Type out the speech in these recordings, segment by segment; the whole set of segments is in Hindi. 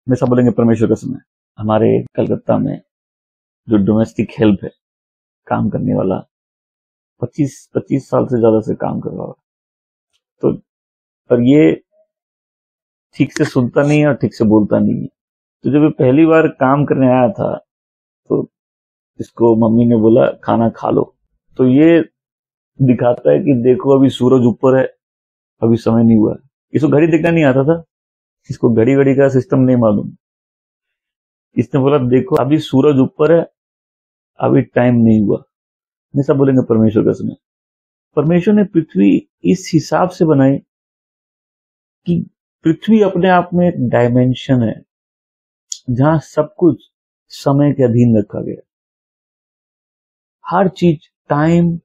में सब बोलेंगे परमेश्वर का समय। हमारे कलकत्ता में जो डोमेस्टिक हेल्प है, काम करने वाला 25 साल से ज्यादा से काम कर रहा है, तो पर ये ठीक से सुनता नहीं है और ठीक से बोलता नहीं है। तो जब ये पहली बार काम करने आया था तो इसको मम्मी ने बोला खाना खा लो, तो ये दिखाता है कि देखो अभी सूरज ऊपर है, अभी समय नहीं हुआ है। इसको घड़ी देखना नहीं आता था, इसको घड़ी घड़ी का सिस्टम नहीं मालूम। इसने बोला देखो अभी सूरज ऊपर है, अभी टाइम नहीं हुआ। हमेशा बोलेंगे परमेश्वर का समय। परमेश्वर ने पृथ्वी इस हिसाब से बनाई कि पृथ्वी अपने आप में एक डायमेंशन है जहां सब कुछ समय के अधीन रखा गया। हर चीज टाइम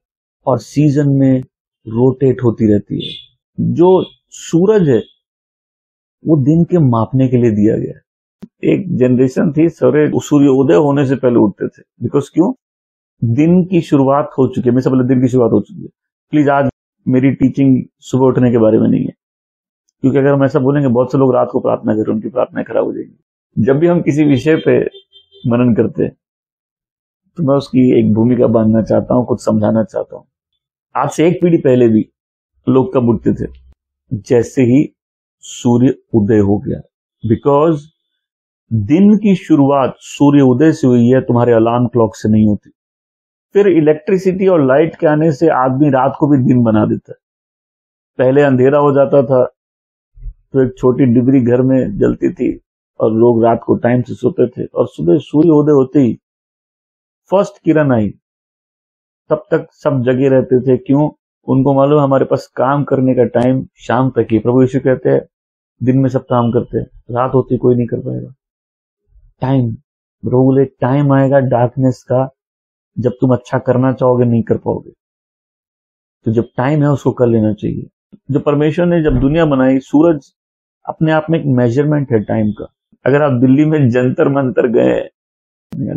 और सीजन में रोटेट होती रहती है। जो सूरज है वो दिन के मापने के लिए दिया गया। एक जनरेशन थी सूर्योदय होने से पहले उठते थे, बिकॉज क्यों? दिन की शुरुआत हो चुकी है। मैं सब दिन की शुरुआत हो चुकी है। प्लीज आज मेरी टीचिंग सुबह उठने के बारे में नहीं है, क्योंकि अगर हम ऐसा बोलेंगे बहुत से लोग रात को प्रार्थना करें, उनकी प्रार्थना खराब हो जाएगी। जब भी हम किसी विषय पे मनन करते हैं तो मैं उसकी एक भूमिका बांधना चाहता हूं, कुछ समझाना चाहता हूं। आज से एक पीढ़ी पहले भी लोग कब उठते थे? जैसे ही सूर्य उदय हो गया, बिकॉज दिन की शुरुआत सूर्य उदय से हुई है, तुम्हारे अलार्म क्लॉक से नहीं होती। फिर इलेक्ट्रिसिटी और लाइट के आने से आदमी रात को भी दिन बना देता है। पहले अंधेरा हो जाता था तो एक छोटी डिबरी घर में जलती थी और लोग रात को टाइम से सोते थे, और सुबह सूर्य उदय होते ही फर्स्ट किरण आई, तब तक सब जगे रहते थे। क्यों? उनको मालूम हमारे पास काम करने का टाइम शाम तक ही। प्रभु यीशु कहते हैं दिन में सब काम करते हैं, रात होती कोई नहीं कर पाएगा। टाइम, प्रभु बोले टाइम आएगा डार्कनेस का जब तुम अच्छा करना चाहोगे नहीं कर पाओगे। तो जब टाइम है उसको कर लेना चाहिए। जो परमेश्वर ने जब दुनिया बनाई, सूरज अपने आप में एक मेजरमेंट है टाइम का। अगर आप दिल्ली में जंतर मंतर गए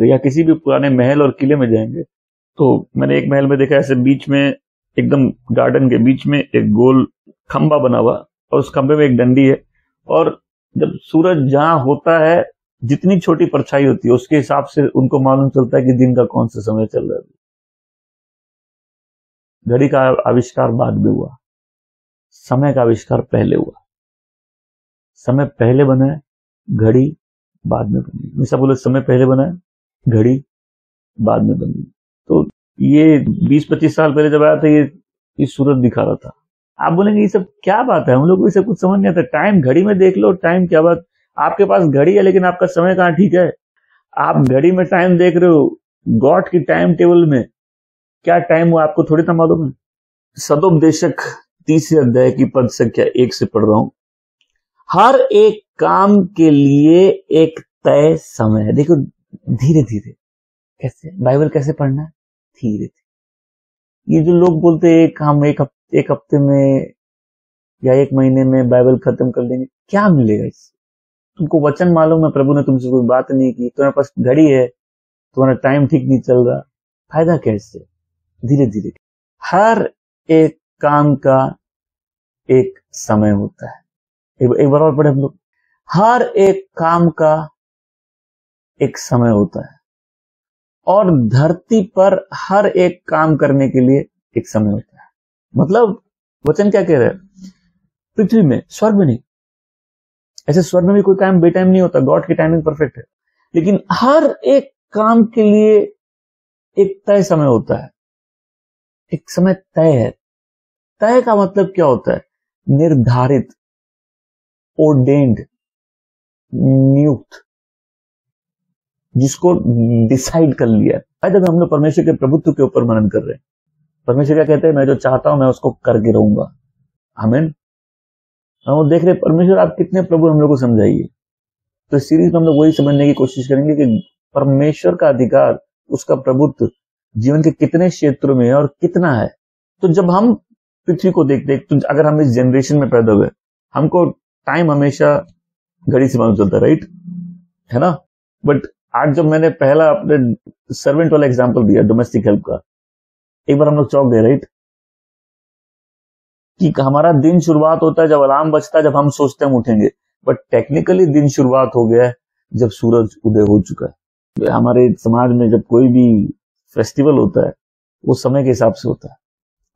या किसी भी पुराने महल और किले में जाएंगे, तो मैंने एक महल में देखा ऐसे बीच में एकदम गार्डन के बीच में एक गोल खंबा बना हुआ और उस खंबे में एक डंडी है, और जब सूरज जहां होता है जितनी छोटी परछाई होती है उसके हिसाब से उनको मालूम चलता है कि दिन का कौन सा समय चल रहा है। घड़ी का आविष्कार बाद में हुआ, समय का आविष्कार पहले हुआ। समय पहले बना है, घड़ी बाद में बनी। हमेशा बोले समय पहले बना है, घड़ी बाद में बनी। तो ये 20-25 साल पहले जब आया था ये सूरज दिखा रहा था। आप बोलेंगे ये सब क्या बात है, हम लोग को इसे कुछ समझ नहीं आता। टाइम घड़ी में देख लो, टाइम क्या बात। आपके पास घड़ी है लेकिन आपका समय कहाँ ठीक है? आप घड़ी में टाइम देख रहे हो, गॉड की टाइम टेबल में क्या टाइम हुआ आपको थोड़ी ना मालूम है। सदोपदेशक 30 अध्याय की पद संख्या 1 से पढ़ रहा हूं। हर एक काम के लिए एक तय समय है। देखो धीरे धीरे कैसे बाइबल कैसे पढ़ना है, धीरे धीरे। ये जो लोग बोलते हैं हम एक हफ्ते में या एक महीने में बाइबल खत्म कर लेंगे, क्या मिलेगा इससे? तुमको वचन मालूम है, प्रभु ने तुमसे कोई बात नहीं की, तुम्हारे पास घड़ी है, तुम्हारा टाइम ठीक नहीं चल रहा, फायदा क्या इससे? धीरे धीरे। हर एक काम का एक समय होता है। एक बार और पढ़े हम लोग। हर एक काम का एक समय होता है और धरती पर हर एक काम करने के लिए एक समय होता है। मतलब वचन क्या कह रहा है? पृथ्वी में, स्वर्ग में नहीं। ऐसे स्वर्ग में भी कोई काम बेटाइम नहीं होता, गॉड की टाइमिंग परफेक्ट है। लेकिन हर एक काम के लिए एक तय समय होता है, एक समय तय है। तय का मतलब क्या होता है? निर्धारित, ओर्डेन्ड, नियुक्त, जिसको डिसाइड कर लिया है। जब हम लोग परमेश्वर के प्रभुत्व के ऊपर मनन कर रहे हैं, परमेश्वर क्या कहते हैं? मैं जो चाहता हूं मैं उसको करके रहूंगा। आमीन। हम देख रहे परमेश्वर आप कितने प्रभु हम लोग को समझाइए। तो इस सीरीज में हम लोग वही समझने की कोशिश करेंगे कि परमेश्वर का अधिकार, उसका प्रभुत्व जीवन के कितने क्षेत्रों में है और कितना है। तो जब हम पृथ्वी को देखते, तो अगर हम इस जनरेशन में पैदा हुए, हमको टाइम हमेशा घड़ी से मालूम चलता, राइट है ना? बट आज जब मैंने पहला अपने सर्वेंट वाला एग्जांपल दिया डोमेस्टिक हेल्प का, एक बार हम लोग चौंक गए, राइट? कि हमारा दिन शुरुआत होता है जब अलार्म बजता है, जब हम सोचते हैं हम उठेंगे। बट टेक्निकली दिन शुरुआत हो गया है जब सूरज उदय हो चुका है। हमारे समाज में जब कोई भी फेस्टिवल होता है वो समय के हिसाब से होता है,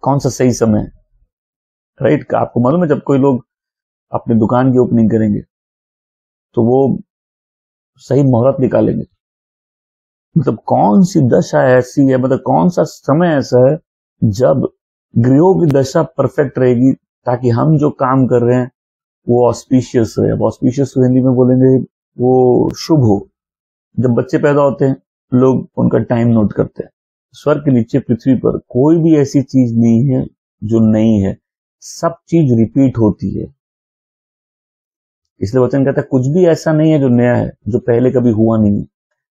कौन सा सही समय है, राइट। आपको मालूम है जब कोई लोग अपनी दुकान की ओपनिंग करेंगे तो वो सही मुहूर्त निकालेंगे, मतलब कौन सी दशा ऐसी है, मतलब कौन सा समय ऐसा है जब गृहों की दशा परफेक्ट रहेगी ताकि हम जो काम कर रहे हैं वो ऑस्पिशियस रहे। अब ऑस्पिशियस हिंदी में बोलेंगे वो शुभ हो। जब बच्चे पैदा होते हैं लोग उनका टाइम नोट करते हैं। स्वर्ग के नीचे पृथ्वी पर कोई भी ऐसी चीज नहीं है जो नई है, सब चीज रिपीट होती है। इसलिए वचन कहता है कुछ भी ऐसा नहीं है जो नया है, जो पहले कभी हुआ नहीं है।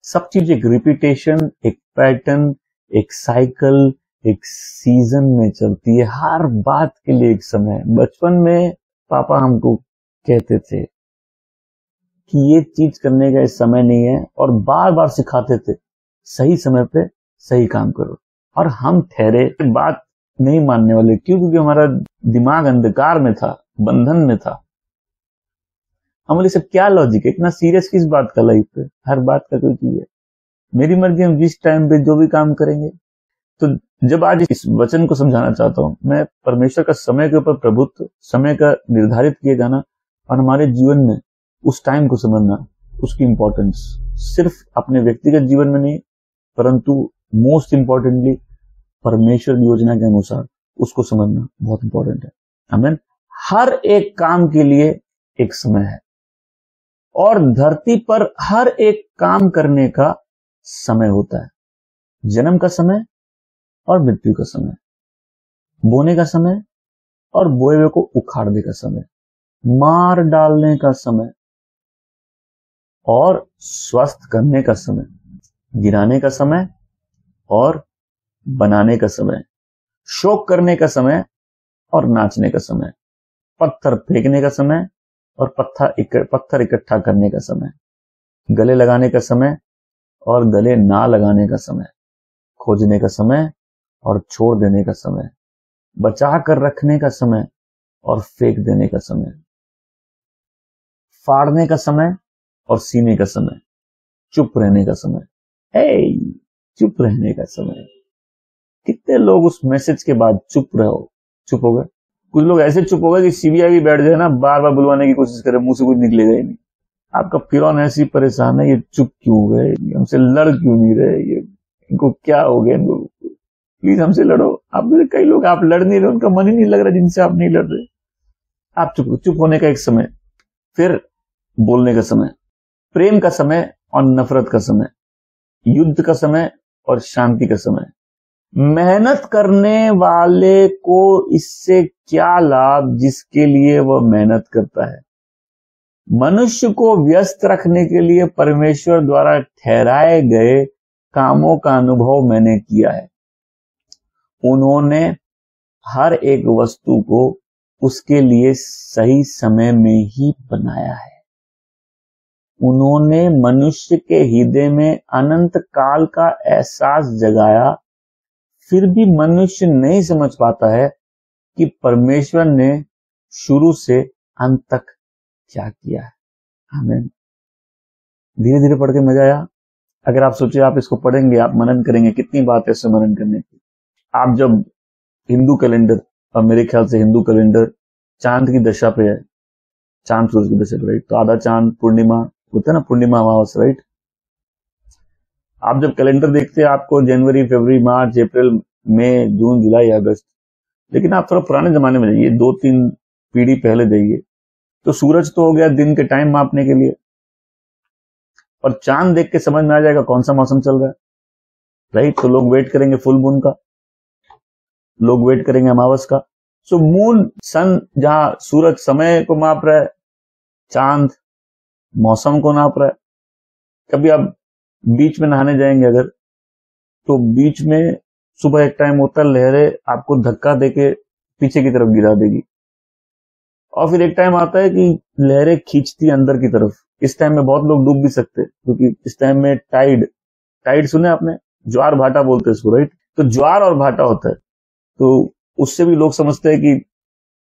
सब चीज एक रिपीटेशन, एक पैटर्न, एक साइकिल, एक सीजन में चलती है। हर बात के लिए एक समय है। बचपन में पापा हमको कहते थे कि ये चीज करने का समय नहीं है और बार बार सिखाते थे सही समय पे सही काम करो, और हम ठहरे बात नहीं मानने वाले। क्यों? क्योंकि हमारा दिमाग अंधकार में था, बंधन में था। हम बोले सब क्या लॉजिक है, इतना सीरियस किस बात का लाइफ पे, हर बात का कोई चीज है, मेरी मर्जी, हम जिस टाइम पे जो भी काम करेंगे। तो जब आज इस वचन को समझाना चाहता हूं मैं, परमेश्वर का समय के ऊपर प्रभुत्व, समय का निर्धारित किए जाना और हमारे जीवन में उस टाइम को समझना, उसकी इंपॉर्टेंस सिर्फ अपने व्यक्तिगत जीवन में नहीं, परंतु मोस्ट इंपॉर्टेंटली परमेश्वर की योजना के अनुसार उसको समझना बहुत इंपॉर्टेंट है। आमीन। हर एक काम के लिए एक समय है और धरती पर हर एक काम करने का समय होता है। जन्म का समय और मृत्यु का समय, बोने का समय और बोए हुए को उखाड़ने का समय, मार डालने का समय और स्वस्थ करने का समय, गिराने का समय और बनाने का समय, शोक करने का समय और नाचने का समय, पत्थर फेंकने का समय और पत्थर इकट्ठा करने का समय, गले लगाने का समय और गले ना लगाने का समय, खोजने का समय और छोड़ देने का समय, बचा कर रखने का समय और फेंक देने का समय, फाड़ने का समय और सीने का समय, चुप रहने का समय। चुप रहने का समय। कितने लोग उस मैसेज के बाद चुप हो गए। कुछ लोग ऐसे चुप हो गए कि सीबीआई भी बैठ जाए ना, बार बार बुलवाने की कोशिश करे, मुंह से कुछ निकलेगा ही नहीं। आपका फिरौन ऐसी परेशान है, ये चुप क्यों हो गए, हमसे लड़ क्यों नहीं रहे, ये इनको क्या हो गया, इनको प्लीज हमसे लड़ो। आप कई लोग आप लड़ नहीं रहे, उनका मन ही नहीं लग रहा जिनसे आप नहीं लड़ रहे। आप चुप होने का एक समय, फिर बोलने का समय, प्रेम का समय और नफरत का समय, युद्ध का समय और शांति का समय। मेहनत करने वाले को इससे क्या लाभ जिसके लिए वह मेहनत करता है। मनुष्य को व्यस्त रखने के लिए परमेश्वर द्वारा ठहराए गए कामों का अनुभव मैंने किया है। उन्होंने हर एक वस्तु को उसके लिए सही समय में ही बनाया है। उन्होंने मनुष्य के हृदय में अनंत काल का एहसास जगाया, फिर भी मनुष्य नहीं समझ पाता है कि परमेश्वर ने शुरू से अंत तक क्या किया है। आमीन। धीरे धीरे पढ़ के मजा आया। अगर आप सोचिए आप इसको पढ़ेंगे, आप मनन करेंगे, कितनी बात है इससे मनन करने की। आप जब हिंदू कैलेंडर, और मेरे ख्याल से हिंदू कैलेंडर चांद की दशा पे है, चांद सूरज की दशा पे, राइट। तो आधा चांद पूर्णिमा होता है ना, पूर्णिमा अमावस्या, राइट। आप जब कैलेंडर देखते हैं आपको जनवरी, फरवरी, मार्च, अप्रैल, मई, जून, जुलाई, अगस्त, लेकिन आप थोड़ा पुराने जमाने में जाइए, 2-3 पीढ़ी पहले जाइए, तो सूरज तो हो गया दिन के टाइम मापने के लिए, और चांद देख के समझ में आ जाएगा कौन सा मौसम चल रहा है, राइट। तो लोग वेट करेंगे फुल मून का, लोग वेट करेंगे अमावस का। सो मून, सन, जहां सूरज समय को माप रहा है, चांद मौसम को नाप रहा है। कभी आप बीच में नहाने जाएंगे अगर, तो बीच में सुबह एक टाइम होता है, लहरें आपको धक्का देके पीछे की तरफ गिरा देगी, और फिर एक टाइम आता है कि लहरें खींचती अंदर की तरफ। इस टाइम में बहुत लोग डूब भी सकते हैं, क्योंकि इस टाइम में टाइड सुने आपने, ज्वार भाटा बोलते हैं इसको, राइट। तो ज्वार और भाटा होता है, तो उससे भी लोग समझते हैं कि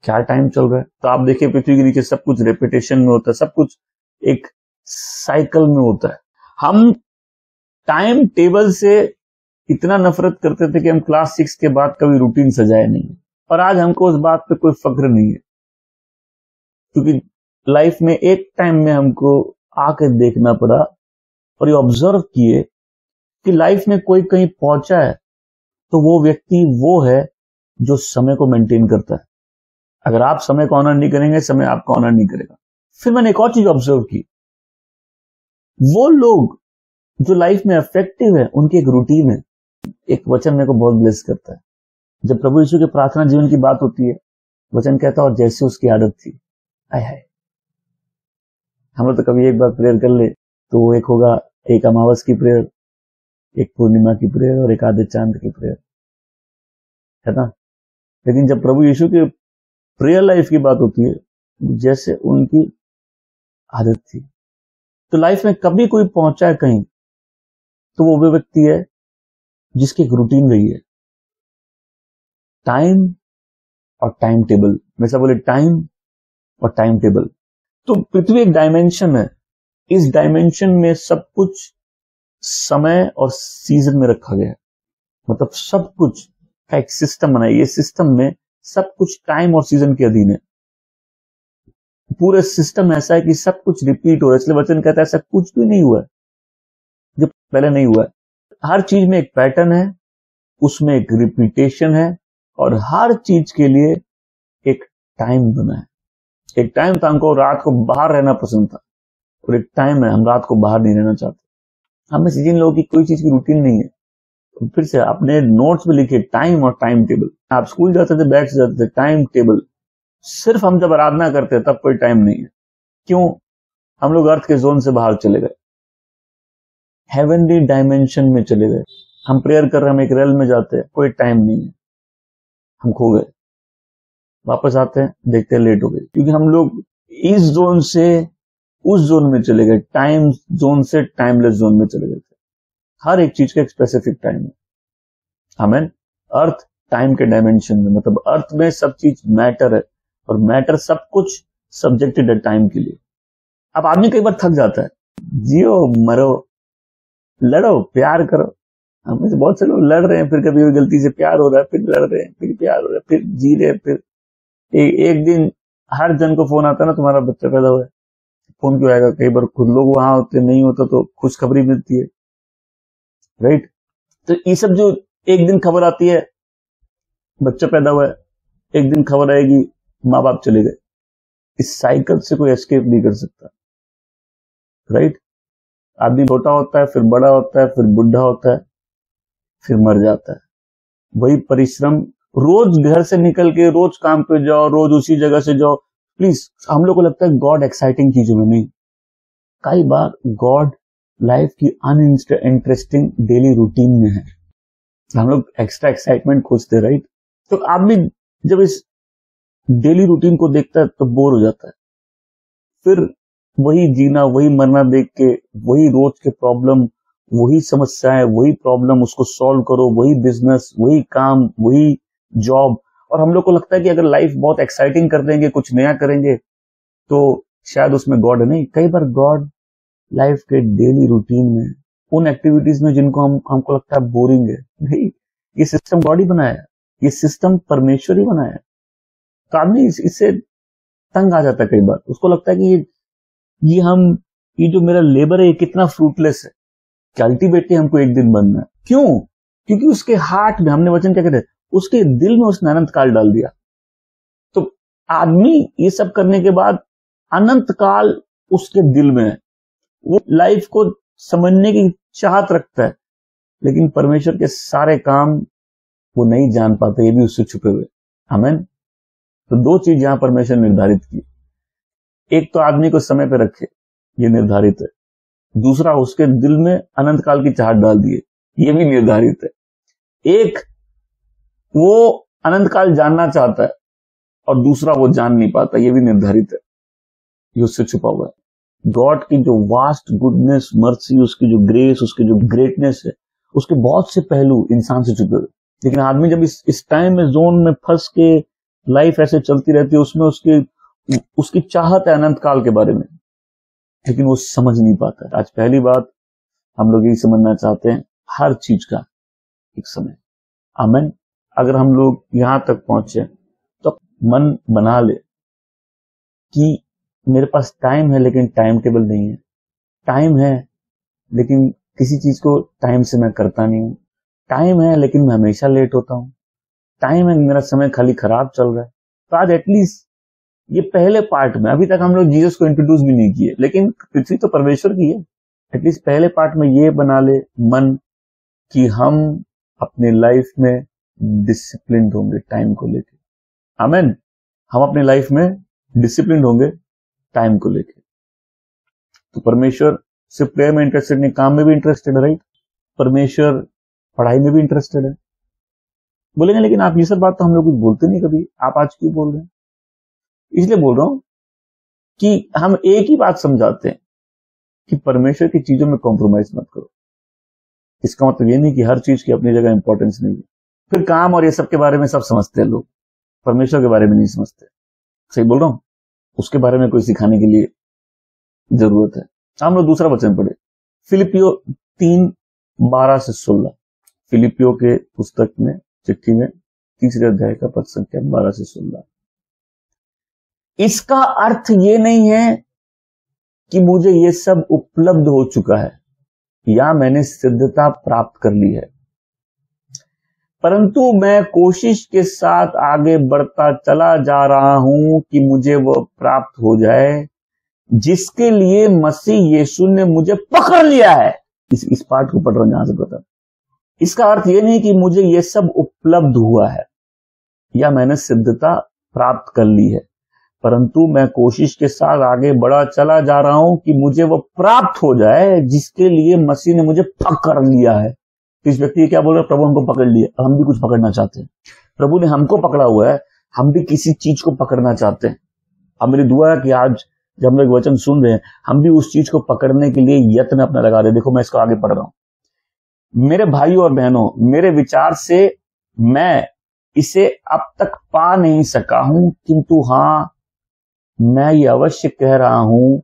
क्या टाइम चल रहा है। तो आप देखिए पृथ्वी के नीचे सब कुछ रेपिटेशन में होता है, सब कुछ एक साइकिल में होता है। हम टाइम टेबल से इतना नफरत करते थे कि हम क्लास 6 के बाद कभी रूटीन सजाए नहीं, और आज हमको उस बात पे कोई फक्र नहीं है, क्योंकि लाइफ में एक टाइम में हमको आके देखना पड़ा और ये ऑब्जर्व किए कि लाइफ में कोई कहीं पहुंचा है तो वो व्यक्ति वो है जो समय को मेंटेन करता है। अगर आप समय को ऑनर नहीं करेंगे, समय आपको ऑनर नहीं करेगा। फिर मैंने एक और चीज ऑब्जर्व की, वो लोग जो लाइफ में इफेक्टिव है उनकी एक रूटीन है। एक वचन मेरे को बहुत ब्लेस करता है, जब प्रभु यीशु के प्रार्थना जीवन की बात होती है, वचन कहता है और जैसे उसकी आदत थी। हाय हाय, हम लोग तो कभी एक बार प्रेयर कर ले तो वो एक होगा, एक अमावस की प्रेयर, एक पूर्णिमा की प्रेयर और एक आधे चांद की प्रेयर, है ना। लेकिन जब प्रभु यीशु के प्रेयर लाइफ की बात होती है, जैसे उनकी आदत थी। तो लाइफ में कभी कोई पहुंचा है कहीं तो वो व्यक्ति है जिसकी एक रूटीन रही है, टाइम और टाइम टेबल। वैसा बोले टाइम और टाइम टेबल। तो पृथ्वी एक डायमेंशन है, इस डायमेंशन में सब कुछ समय और सीजन में रखा गया है। मतलब सब कुछ का एक सिस्टम बना है, ये सिस्टम में सब कुछ टाइम और सीजन के अधीन है। पूरे सिस्टम ऐसा है कि सब कुछ रिपीट हो रहा है, इसलिए वचन कहता है ऐसा कुछ भी नहीं हुआ है जो पहले नहीं हुआ है। हर चीज में एक पैटर्न है, उसमें एक रिपीटेशन है, और हर चीज के लिए एक टाइम बना है। एक टाइम था हमको रात को बाहर रहना पसंद था, और एक टाइम है हम रात को बाहर नहीं रहना चाहते। हमें जिन लोगों की कोई चीज की रूटीन नहीं है, तो फिर से अपने नोट्स में लिखे टाइम और टाइम टेबल। आप स्कूल जाते थे, बैठ जाते थे, टाइम टेबल। सिर्फ हम जब आराधना करते तब कोई टाइम नहीं है। क्यों? हम लोग अर्थ के जोन से बाहर चले गए, हेवनली डायमेंशन में चले गए। हम प्रेयर कर रहे हैं, हम एक रेल में जाते हैं, कोई टाइम नहीं है, हम खो गए। वापस आते हैं, देखते हैं लेट हो गए, क्योंकि हम लोग इस जोन से उस जोन में चले गए, टाइम जोन से टाइमलेस जोन में चले गए थे। हर एक चीज का एक स्पेसिफिक टाइम है। आमीन। अर्थ टाइम के डायमेंशन में, मतलब अर्थ में सब चीज मैटर है, और मैटर सब कुछ सब्जेक्टेड है टाइम के लिए। अब आदमी कई बार थक जाता है, जियो मरो, लड़ो, प्यार करो। हमें से बहुत से लोग लड़ रहे हैं, फिर कभी गलती से प्यार हो रहा है, फिर लड़ रहे हैं, फिर प्यार हो रहा है, फिर जी रहे हैं, फिर एक दिन हर जन को फोन आता है ना, तुम्हारा बच्चा पैदा हुआ है। फोन क्यों आएगा? कई बार खुद लोग वहां होते नहीं होता तो खुशखबरी मिलती है, राइट। तो ये सब जो एक दिन खबर आती है बच्चा पैदा हुआ है, एक दिन खबर आएगी माँ बाप चले गए, इस साइकिल से कोई एस्केप नहीं कर सकता, राइट। आदमी छोटा होता है, फिर बड़ा होता है, फिर बुढ़ा होता है, फिर मर जाता है। वही परिश्रम, रोज घर से निकल के रोज काम पे जाओ, रोज उसी जगह से जाओ। प्लीज, हम लोग को लगता है गॉड एक्साइटिंग चीजों में नहीं। कई बार गॉड लाइफ की अनइंटरेस्टिंग डेली रूटीन में है। हम लोग एक्स्ट्रा एक्साइटमेंट खोजते, राइट। तो आदमी जब इस डेली रूटीन को देखता है तो बोर हो जाता है। फिर वही जीना, वही मरना देख के, वही रोज के प्रॉब्लम, वही समस्याएं, वही प्रॉब्लम, उसको सॉल्व करो, वही बिजनेस, वही काम, वही जॉब। और हम लोग को लगता है कि अगर लाइफ बहुत एक्साइटिंग कर देंगे, कुछ नया करेंगे, तो शायद उसमें गॉड है। नहीं, कई बार गॉड लाइफ के डेली रूटीन में, उन एक्टिविटीज में जिनको हमको लगता है बोरिंग है। नहीं, ये सिस्टम गॉड ही बनाया, ये सिस्टम परमेश्वर ही बनाया। तो आदमी इससे तंग आ जाता है कई बार। उसको लगता है कि ये जो मेरा लेबर है ये कितना फ्रूटलेस है, कि अल्टीमेटली हमको एक दिन बनना है। क्यों? क्योंकि उसके हार्ट में, हमने वचन क्या कहते हैं, उसके दिल में उसने अनंत काल डाल दिया। तो आदमी ये सब करने के बाद अनंत काल उसके दिल में है, वो लाइफ को समझने की चाहत रखता है, लेकिन परमेश्वर के सारे काम वो नहीं जान पाते, ये भी उससे छुपे हुए। आमीन। तो दो चीज यहां परमेश्वर निर्धारित की, एक तो आदमी को समय पे रखे, ये निर्धारित है। दूसरा, उसके दिल में अनंत काल की चाहत डाल दिए, ये भी निर्धारित है। एक, वो अनंत काल जानना चाहता है, और दूसरा वो जान नहीं पाता, ये भी निर्धारित है, ये उससे छुपा हुआ है। गॉड की जो वास्ट गुडनेस, मर्सी, उसकी जो ग्रेस, उसकी जो ग्रेटनेस है, उसके बहुत से पहलू इंसान से छुपे हुए। लेकिन आदमी जब इस टाइम में, जोन में फंस के लाइफ ऐसे चलती रहती है, उसमें उसकी चाहत है अनंत काल के बारे में, लेकिन वो समझ नहीं पाता है। आज पहली बात हम लोग यही समझना चाहते हैं, हर चीज का एक समय। आमीन। अगर हम लोग यहां तक पहुंचे तो मन बना ले कि मेरे पास टाइम है लेकिन टाइम टेबल नहीं है, टाइम है लेकिन किसी चीज को टाइम से मैं करता नहीं हूं, टाइम है लेकिन मैं हमेशा लेट होता हूं, टाइम है मेरा समय खाली खराब चल रहा है। तो आज एटलीस्ट ये पहले पार्ट में, अभी तक हम लोग जीसस को इंट्रोड्यूस भी नहीं किए, लेकिन पृथ्वी तो परमेश्वर की है। एटलीस्ट पहले पार्ट में ये बना ले मन कि हम अपने लाइफ में डिसिप्लिन होंगे टाइम को लेके। आमीन। हम अपनी लाइफ में डिसिप्लिन होंगे टाइम को लेके। तो परमेश्वर सिर्फ प्रेयर में इंटरेस्टेड नहीं, काम में भी इंटरेस्टेड है, राइट। परमेश्वर पढ़ाई में भी इंटरेस्टेड है। बोलेंगे लेकिन आप ये सब बात तो हम लोग कुछ बोलते नहीं कभी, आप आज क्यों बोल रहे हैं? इसलिए बोल रहा हूं कि हम एक ही बात समझाते हैं कि परमेश्वर की चीजों में कॉम्प्रोमाइज मत करो। इसका मतलब ये नहीं कि हर चीज की अपनी जगह इंपॉर्टेंस नहीं है। फिर काम और ये सब के बारे में सब समझते हैं लोग, परमेश्वर के बारे में नहीं समझते। सही बोल रहा हूं? उसके बारे में कोई सिखाने के लिए जरूरत है। हम लोग दूसरा वचन पढ़े, फिलिपियो 3:12-16। फिलिपियो के पुस्तक में, चिट्ठी में, तीसरे अध्याय का पद संख्या 12-16। इसका अर्थ ये नहीं है कि मुझे ये सब उपलब्ध हो चुका है या मैंने सिद्धता प्राप्त कर ली है, परंतु मैं कोशिश के साथ आगे बढ़ता चला जा रहा हूं कि मुझे वह प्राप्त हो जाए जिसके लिए मसीह यीशु ने मुझे पकड़ लिया है। इस पार्ट को पढ़ रहा हूं यहां से बता। इसका अर्थ यह नहीं कि मुझे यह सब उपलब्ध हुआ है या मैंने सिद्धता प्राप्त कर ली है, परंतु मैं कोशिश के साथ आगे बढ़ा चला जा रहा हूं कि मुझे वो प्राप्त हो जाए जिसके लिए मसीह ने मुझे पकड़ लिया है। इस व्यक्ति क्या बोल रहा है? प्रभु हमको पकड़ लिया, हम भी कुछ पकड़ना चाहते हैं। प्रभु ने हमको पकड़ा हुआ है, हम भी किसी चीज को पकड़ना चाहते हैं। अब मेरी दुआ है कि आज जब हम लोग वचन सुन रहे हैं, हम भी उस चीज को पकड़ने के लिए यत्न अपना लगा रहे। देखो मैं इसको आगे पढ़ रहा हूं। मेरे भाइयों और बहनों, मेरे विचार से मैं इसे अब तक पा नहीं सका हूं, किंतु हां, मैं ये अवश्य कह रहा हूं,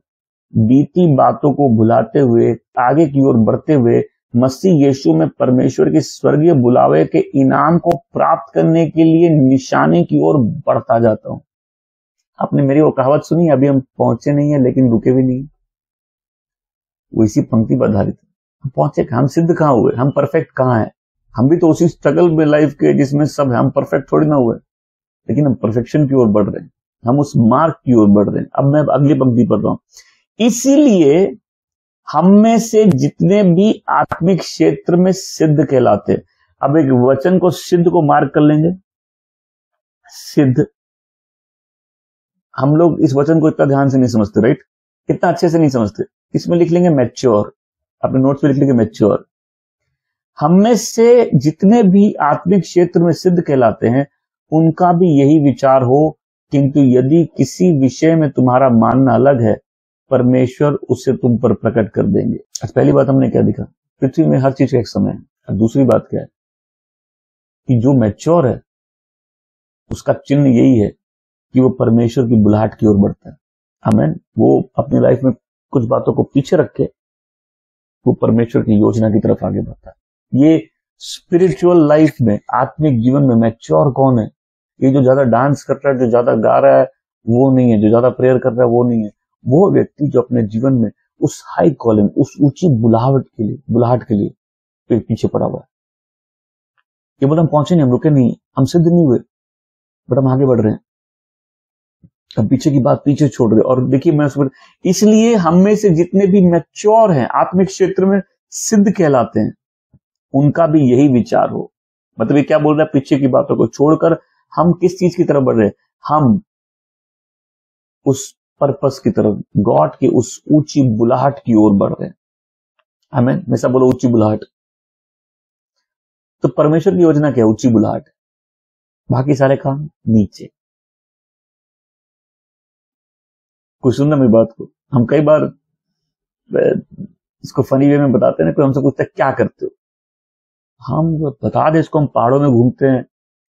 बीती बातों को भुलाते हुए आगे की ओर बढ़ते हुए मसीह यीशु में परमेश्वर के स्वर्गीय बुलावे के इनाम को प्राप्त करने के लिए निशाने की ओर बढ़ता जाता हूं। आपने मेरी वो कहावत सुनी, अभी हम पहुंचे नहीं है लेकिन रुके भी नहीं। वो इसी पंक्ति पर आधारित है। हम पहुंचे, हम सिद्ध कहां हुए, हम परफेक्ट कहां है? हम भी तो उसी स्ट्रगल में लाइफ के जिसमें सब है। हम परफेक्ट थोड़ी ना हुए, लेकिन हम परफेक्शन की ओर बढ़ रहे हैं, हम उस मार्ग की ओर बढ़ रहे हैं। अब मैं अगली पंक्ति पढ़ रहा हूं। इसीलिए हम में से जितने भी आत्मिक क्षेत्र में सिद्ध कहलाते। अब एक वचन को सिद्ध को मार्क कर लेंगे, सिद्ध। हम लोग इस वचन को इतना ध्यान से नहीं समझते, राइट, इतना अच्छे से नहीं समझते। इसमें लिख लेंगे मैच्योर, अपने नोट्स पे लिख लेंगे मैच्योर। हम में से जितने भी आत्मिक क्षेत्र में सिद्ध कहलाते हैं उनका भी यही विचार हो, किंतु यदि किसी विषय में तुम्हारा मानना अलग है, परमेश्वर उसे तुम पर प्रकट कर देंगे। आज पहली बात हमने क्या देखा? पृथ्वी में हर चीज का एक समय है। और दूसरी बात क्या है कि जो मैच्योर है उसका चिन्ह यही है कि वो परमेश्वर की बुलाहट की ओर बढ़ता है। आमीन। वो अपनी लाइफ में कुछ बातों को पीछे रख के वो परमेश्वर की योजना की तरफ आगे बढ़ता है। ये स्पिरिचुअल लाइफ में, आत्मिक जीवन में मैच्योर कौन है? ये जो ज्यादा डांस कर रहा है, जो ज्यादा गा रहा है वो नहीं है, जो ज्यादा प्रेयर कर रहा है वो नहीं है। वो व्यक्ति जो अपने जीवन में उस हाई कॉलिंग, उस ऊंची बुलाहट के लिए पीछे पड़ा हुआ है। ये बोले हम पहुंचे नहीं, हम रुके नहीं, हम सिद्ध नहीं हुए, बट हम आगे बढ़ रहे हैं। हम पीछे की बात पीछे छोड़ रहे। और देखिए मैं इसलिए हम में से जितने भी मैच्योर हैं, आत्मिक क्षेत्र में सिद्ध कहलाते हैं, उनका भी यही विचार हो। मतलब ये क्या बोल रहा है? पीछे की बातों को छोड़कर हम किस चीज की तरफ बढ़ रहे हैं? हम उस पर्पस की तरफ, गॉड की उस ऊंची बुलाहट की ओर बढ़ रहे हैं। हमें हमेशा बोलो ऊंची बुलाहट। तो परमेश्वर की योजना क्या है? ऊंची बुलाहट। बाकी सारे काम नीचे। कोई सुनना मेरी बात को? हम कई बार इसको फनी वे में बताते हैं, कोई हमसे पूछता है क्या करते हो, हम बता दे इसको, हम पहाड़ों में घूमते हैं,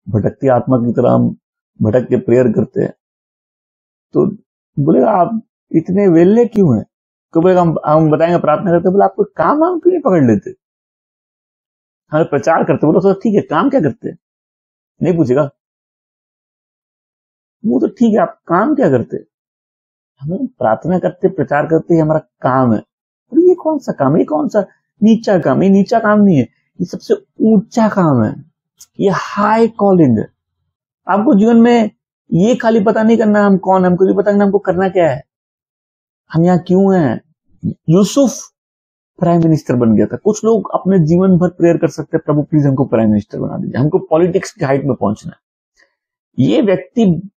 भटकती आत्मा की तरह हम भटक के प्रेयर करते हैं। तो बोलेगा आप इतने वेले क्यों हैं? तो बोलेगा हम बताएंगे प्रार्थना करते। बोले आपको काम वाम क्यों नहीं पकड़ लेते? हमें प्रचार करते। बोलो तो ठीक है, काम क्या करते हैं? नहीं पूछेगा, वो तो ठीक है, आप काम क्या करते? हमें प्रार्थना करते, प्रचार करते, ये हमारा काम है। और ये कौन सा काम है? ये कौन सा नीचा काम? ये नीचा काम नहीं है, ये सबसे ऊंचा काम है, ये हाई कॉलिंग है। आपको जीवन में ये खाली पता नहीं करना हम कौन है, हमको भी पता करना हमको करना क्या है, हम यहाँ क्यों हैं। यूसुफ प्राइम मिनिस्टर बन गया था। कुछ लोग अपने जीवन भर प्रेयर कर सकते हैं, प्रभु प्लीज हमको प्राइम मिनिस्टर बना दीजिए, हमको पॉलिटिक्स की हाइट में पहुंचना है। ये व्यक्ति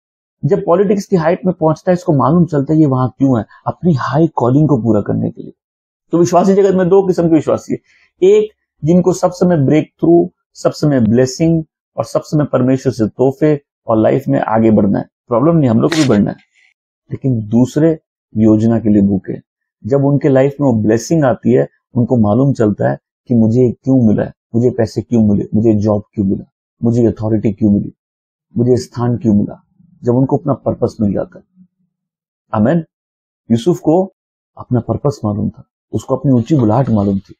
जब पॉलिटिक्स की हाइट में पहुंचता है, इसको मालूम चलता है ये वहां क्यों है, अपनी हाई कॉलिंग को पूरा करने के लिए। तो विश्वासी जगत में दो किस्म के विश्वासी है। एक जिनको सब समय ब्रेक थ्रू, सब समय ब्लेसिंग और सब समय परमेश्वर से तोहफे और लाइफ में आगे बढ़ना है, प्रॉब्लम नहीं, हम लोग को भी बढ़ना है। लेकिन दूसरे योजना के लिए भूखे। जब उनके लाइफ में वो ब्लेसिंग आती है, उनको मालूम चलता है कि मुझे क्यों मिला है, मुझे पैसे क्यों मिले, मुझे जॉब क्यों मिला, मुझे अथॉरिटी क्यों मिली, मुझे स्थान क्यों मिला। जब उनको अपना पर्पस मिल जाता है। आमेन। यूसुफ को अपना पर्पस मालूम था, उसको अपनी ऊंची बुलाहट मालूम थी।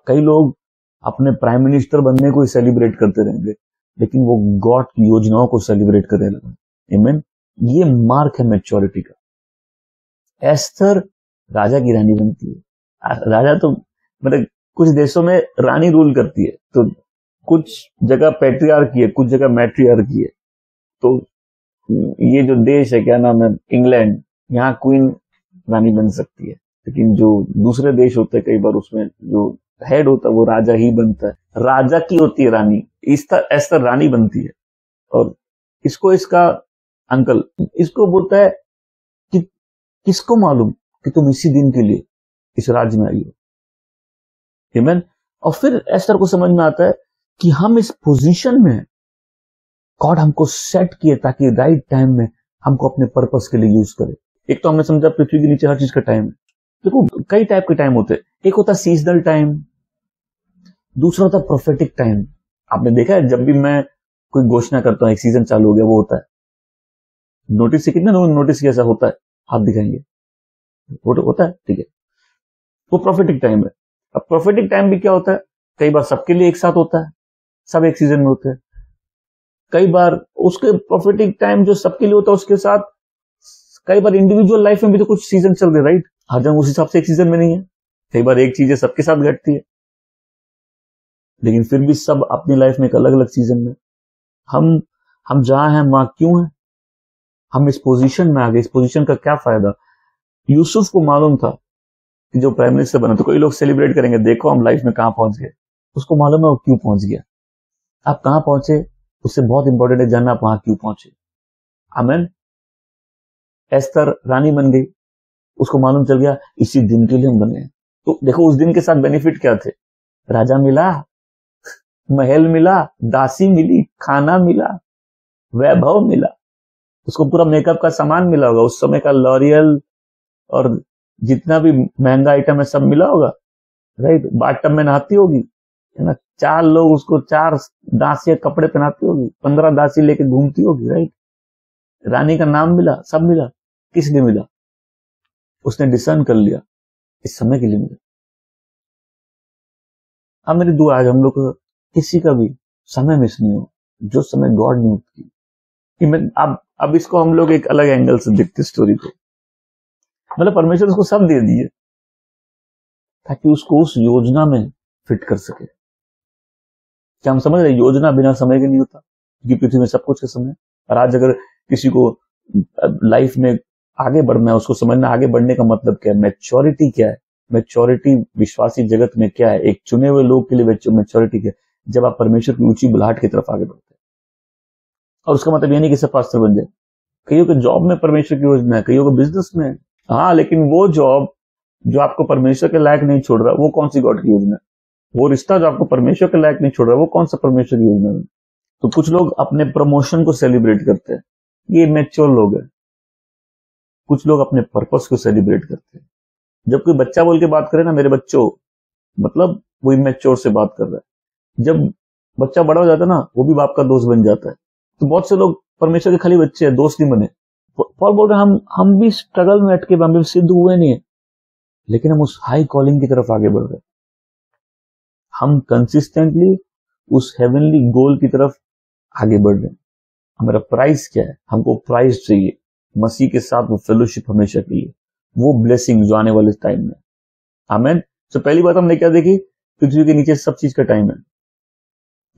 कई लोग अपने प्राइम मिनिस्टर बनने को ही सेलिब्रेट करते रहेंगे, लेकिन वो गॉड की योजनाओं को सेलिब्रेट करने लगे। आमेन। ये मार्क है मैच्योरिटी का। एस्थर राजा की रानी बनती है। राजा तो मतलब कुछ देशों में रानी रूल करती है, तो कुछ जगह पैट्रियार्की है, कुछ जगह मैट्रियार्की है। तो ये जो देश है, क्या नाम है, इंग्लैंड, यहाँ क्वीन रानी बन सकती है। लेकिन जो दूसरे देश होते हैं, कई बार उसमें जो हेड होता है वो राजा ही बनता है, राजा की होती है रानी। एस्थर रानी बनती है। और इसको इसका अंकल इसको बोलता है कि किसको मालूम कि तुम इसी दिन के लिए इस राज्य में आई हो। आमीन। और फिर एस्थर को समझ में आता है कि हम इस पोजीशन में हैं, गॉड हमको सेट किए ताकि राइट टाइम में हमको अपने पर्पस के लिए यूज करे। एक तो हमने समझा पृथ्वी के नीचे हर चीज का टाइम है। देखो कई टाइप के टाइम होते हैं। एक होता है सीजनल टाइम, दूसरा होता है प्रोफेटिक टाइम। आपने देखा है जब भी मैं कोई घोषणा करता हूं एक सीजन चालू हो गया, वो होता है नोटिस। कितना नोटिस किया ऐसा होता है? हाथ दिखाएंगे, होता है, ठीक है। वो प्रोफेटिक टाइम है। अब प्रोफेटिक टाइम भी क्या होता है, कई बार सबके लिए एक साथ होता है, सब एक सीजन में होते हैं। कई बार उसके प्रोफेटिक टाइम जो सबके लिए होता है, उसके साथ कई बार इंडिविजुअल लाइफ में भी तो कुछ सीजन चल रहे, राइट। हर जन उस हिसाब से एक सीजन में नहीं है। कई बार एक चीज सबके साथ घटती है, लेकिन फिर भी सब अपनी लाइफ में एक अलग अलग सीजन में। हम जहां हैं वहां क्यों हैं? हम इस पोजीशन में आ गए। इस पोजीशन का क्या फायदा? यूसुफ को मालूम था कि जो प्राइम मिनिस्टर बना, तो कई लोग सेलिब्रेट करेंगे, देखो हम लाइफ में कहां पहुंच गए। उसको मालूम है वो क्यों पहुंच गया। आप कहां पहुंचे उससे बहुत इंपॉर्टेंट है जानना आप वहां क्यों पहुंचे। आमीन। एस्थर रानी बन गई, उसको मालूम चल गया इसी दिन के लिए हम बने हैं। तो देखो उस दिन के साथ बेनिफिट क्या थे? राजा मिला, महल मिला, दासी मिली, खाना मिला, वैभव मिला, उसको पूरा मेकअप का सामान मिला होगा, उस समय का लॉरियल और जितना भी महंगा आइटम है सब मिला होगा, राइट। बाथटब में नहाती होगी, है ना, 4 लोग उसको 4 दासी कपड़े पहनाती होगी, 15 दासी लेके घूमती होगी, राइट। रानी का नाम मिला, सब मिला। किस लिए मिला? उसने डिसर्न कर लिया इस समय के लिए मिला। अब मेरी दुआ आज हम लोग किसी का भी समय मिस नहीं हो, जो समय गॉड ने की। अब इसको हम लोग एक अलग एंगल से देखते स्टोरी को। मतलब परमेश्वर उसको सब दे दिए ताकि उसको उस योजना में फिट कर सके। क्या हम समझ रहे? योजना बिना समय के नहीं होता, क्योंकि पृथ्वी में सब कुछ का समय। और आज अगर किसी को लाइफ में आगे बढ़ना है, उसको समझना आगे बढ़ने का मतलब क्या है, मैच्योरिटी क्या है। मैच्योरिटी विश्वासी जगत में क्या है, एक चुने हुए लोग के लिए मैच्योरिटी क्या है? जब आप परमेश्वर की ऊंची बुलाहट की तरफ आगे बढ़ते हैं। और उसका मतलब ये नहीं कि सब पास्टर बन जाए। कईयों के जॉब में परमेश्वर की योजना है, कईयों को बिजनेस में है। हाँ, लेकिन वो जॉब जो आपको परमेश्वर के लायक नहीं छोड़ रहा, वो कौन सी गॉड की योजना है? वो रिश्ता जो आपको परमेश्वर के लायक नहीं छोड़ रहा, वो कौन सा परमेश्वर की योजना है? तो कुछ लोग अपने प्रमोशन को सेलिब्रेट करते हैं, ये मैच्योर लोग हैं। कुछ लोग अपने पर्पस को सेलिब्रेट करते हैं। जब कोई बच्चा बोल के बात करे ना, मेरे बच्चों, मतलब वो इमैच्योर से बात कर रहा है। जब बच्चा बड़ा हो जाता है ना, वो भी बाप का दोस्त बन जाता है। तो बहुत से लोग परमेश्वर के खाली बच्चे हैं, दोस्त नहीं बने। पॉल बोल रहे हैं हम भी स्ट्रगल में अटके, हम भी सिद्ध हुए नहीं है, लेकिन हम उस हाई कॉलिंग की तरफ आगे बढ़ रहे हैं। हम कंसिस्टेंटली उस हेवनली गोल की तरफ आगे बढ़ रहे हैं। हमारा प्राइस क्या है? हमको प्राइस चाहिए, मसीह के साथ वो फेलोशिप हमेशा के लिए, वो ब्लेसिंग जो आने वाले टाइम में। आमीन। तो पहली बात हमने क्या देखी? पृथ्वी के नीचे सब चीज का टाइम है।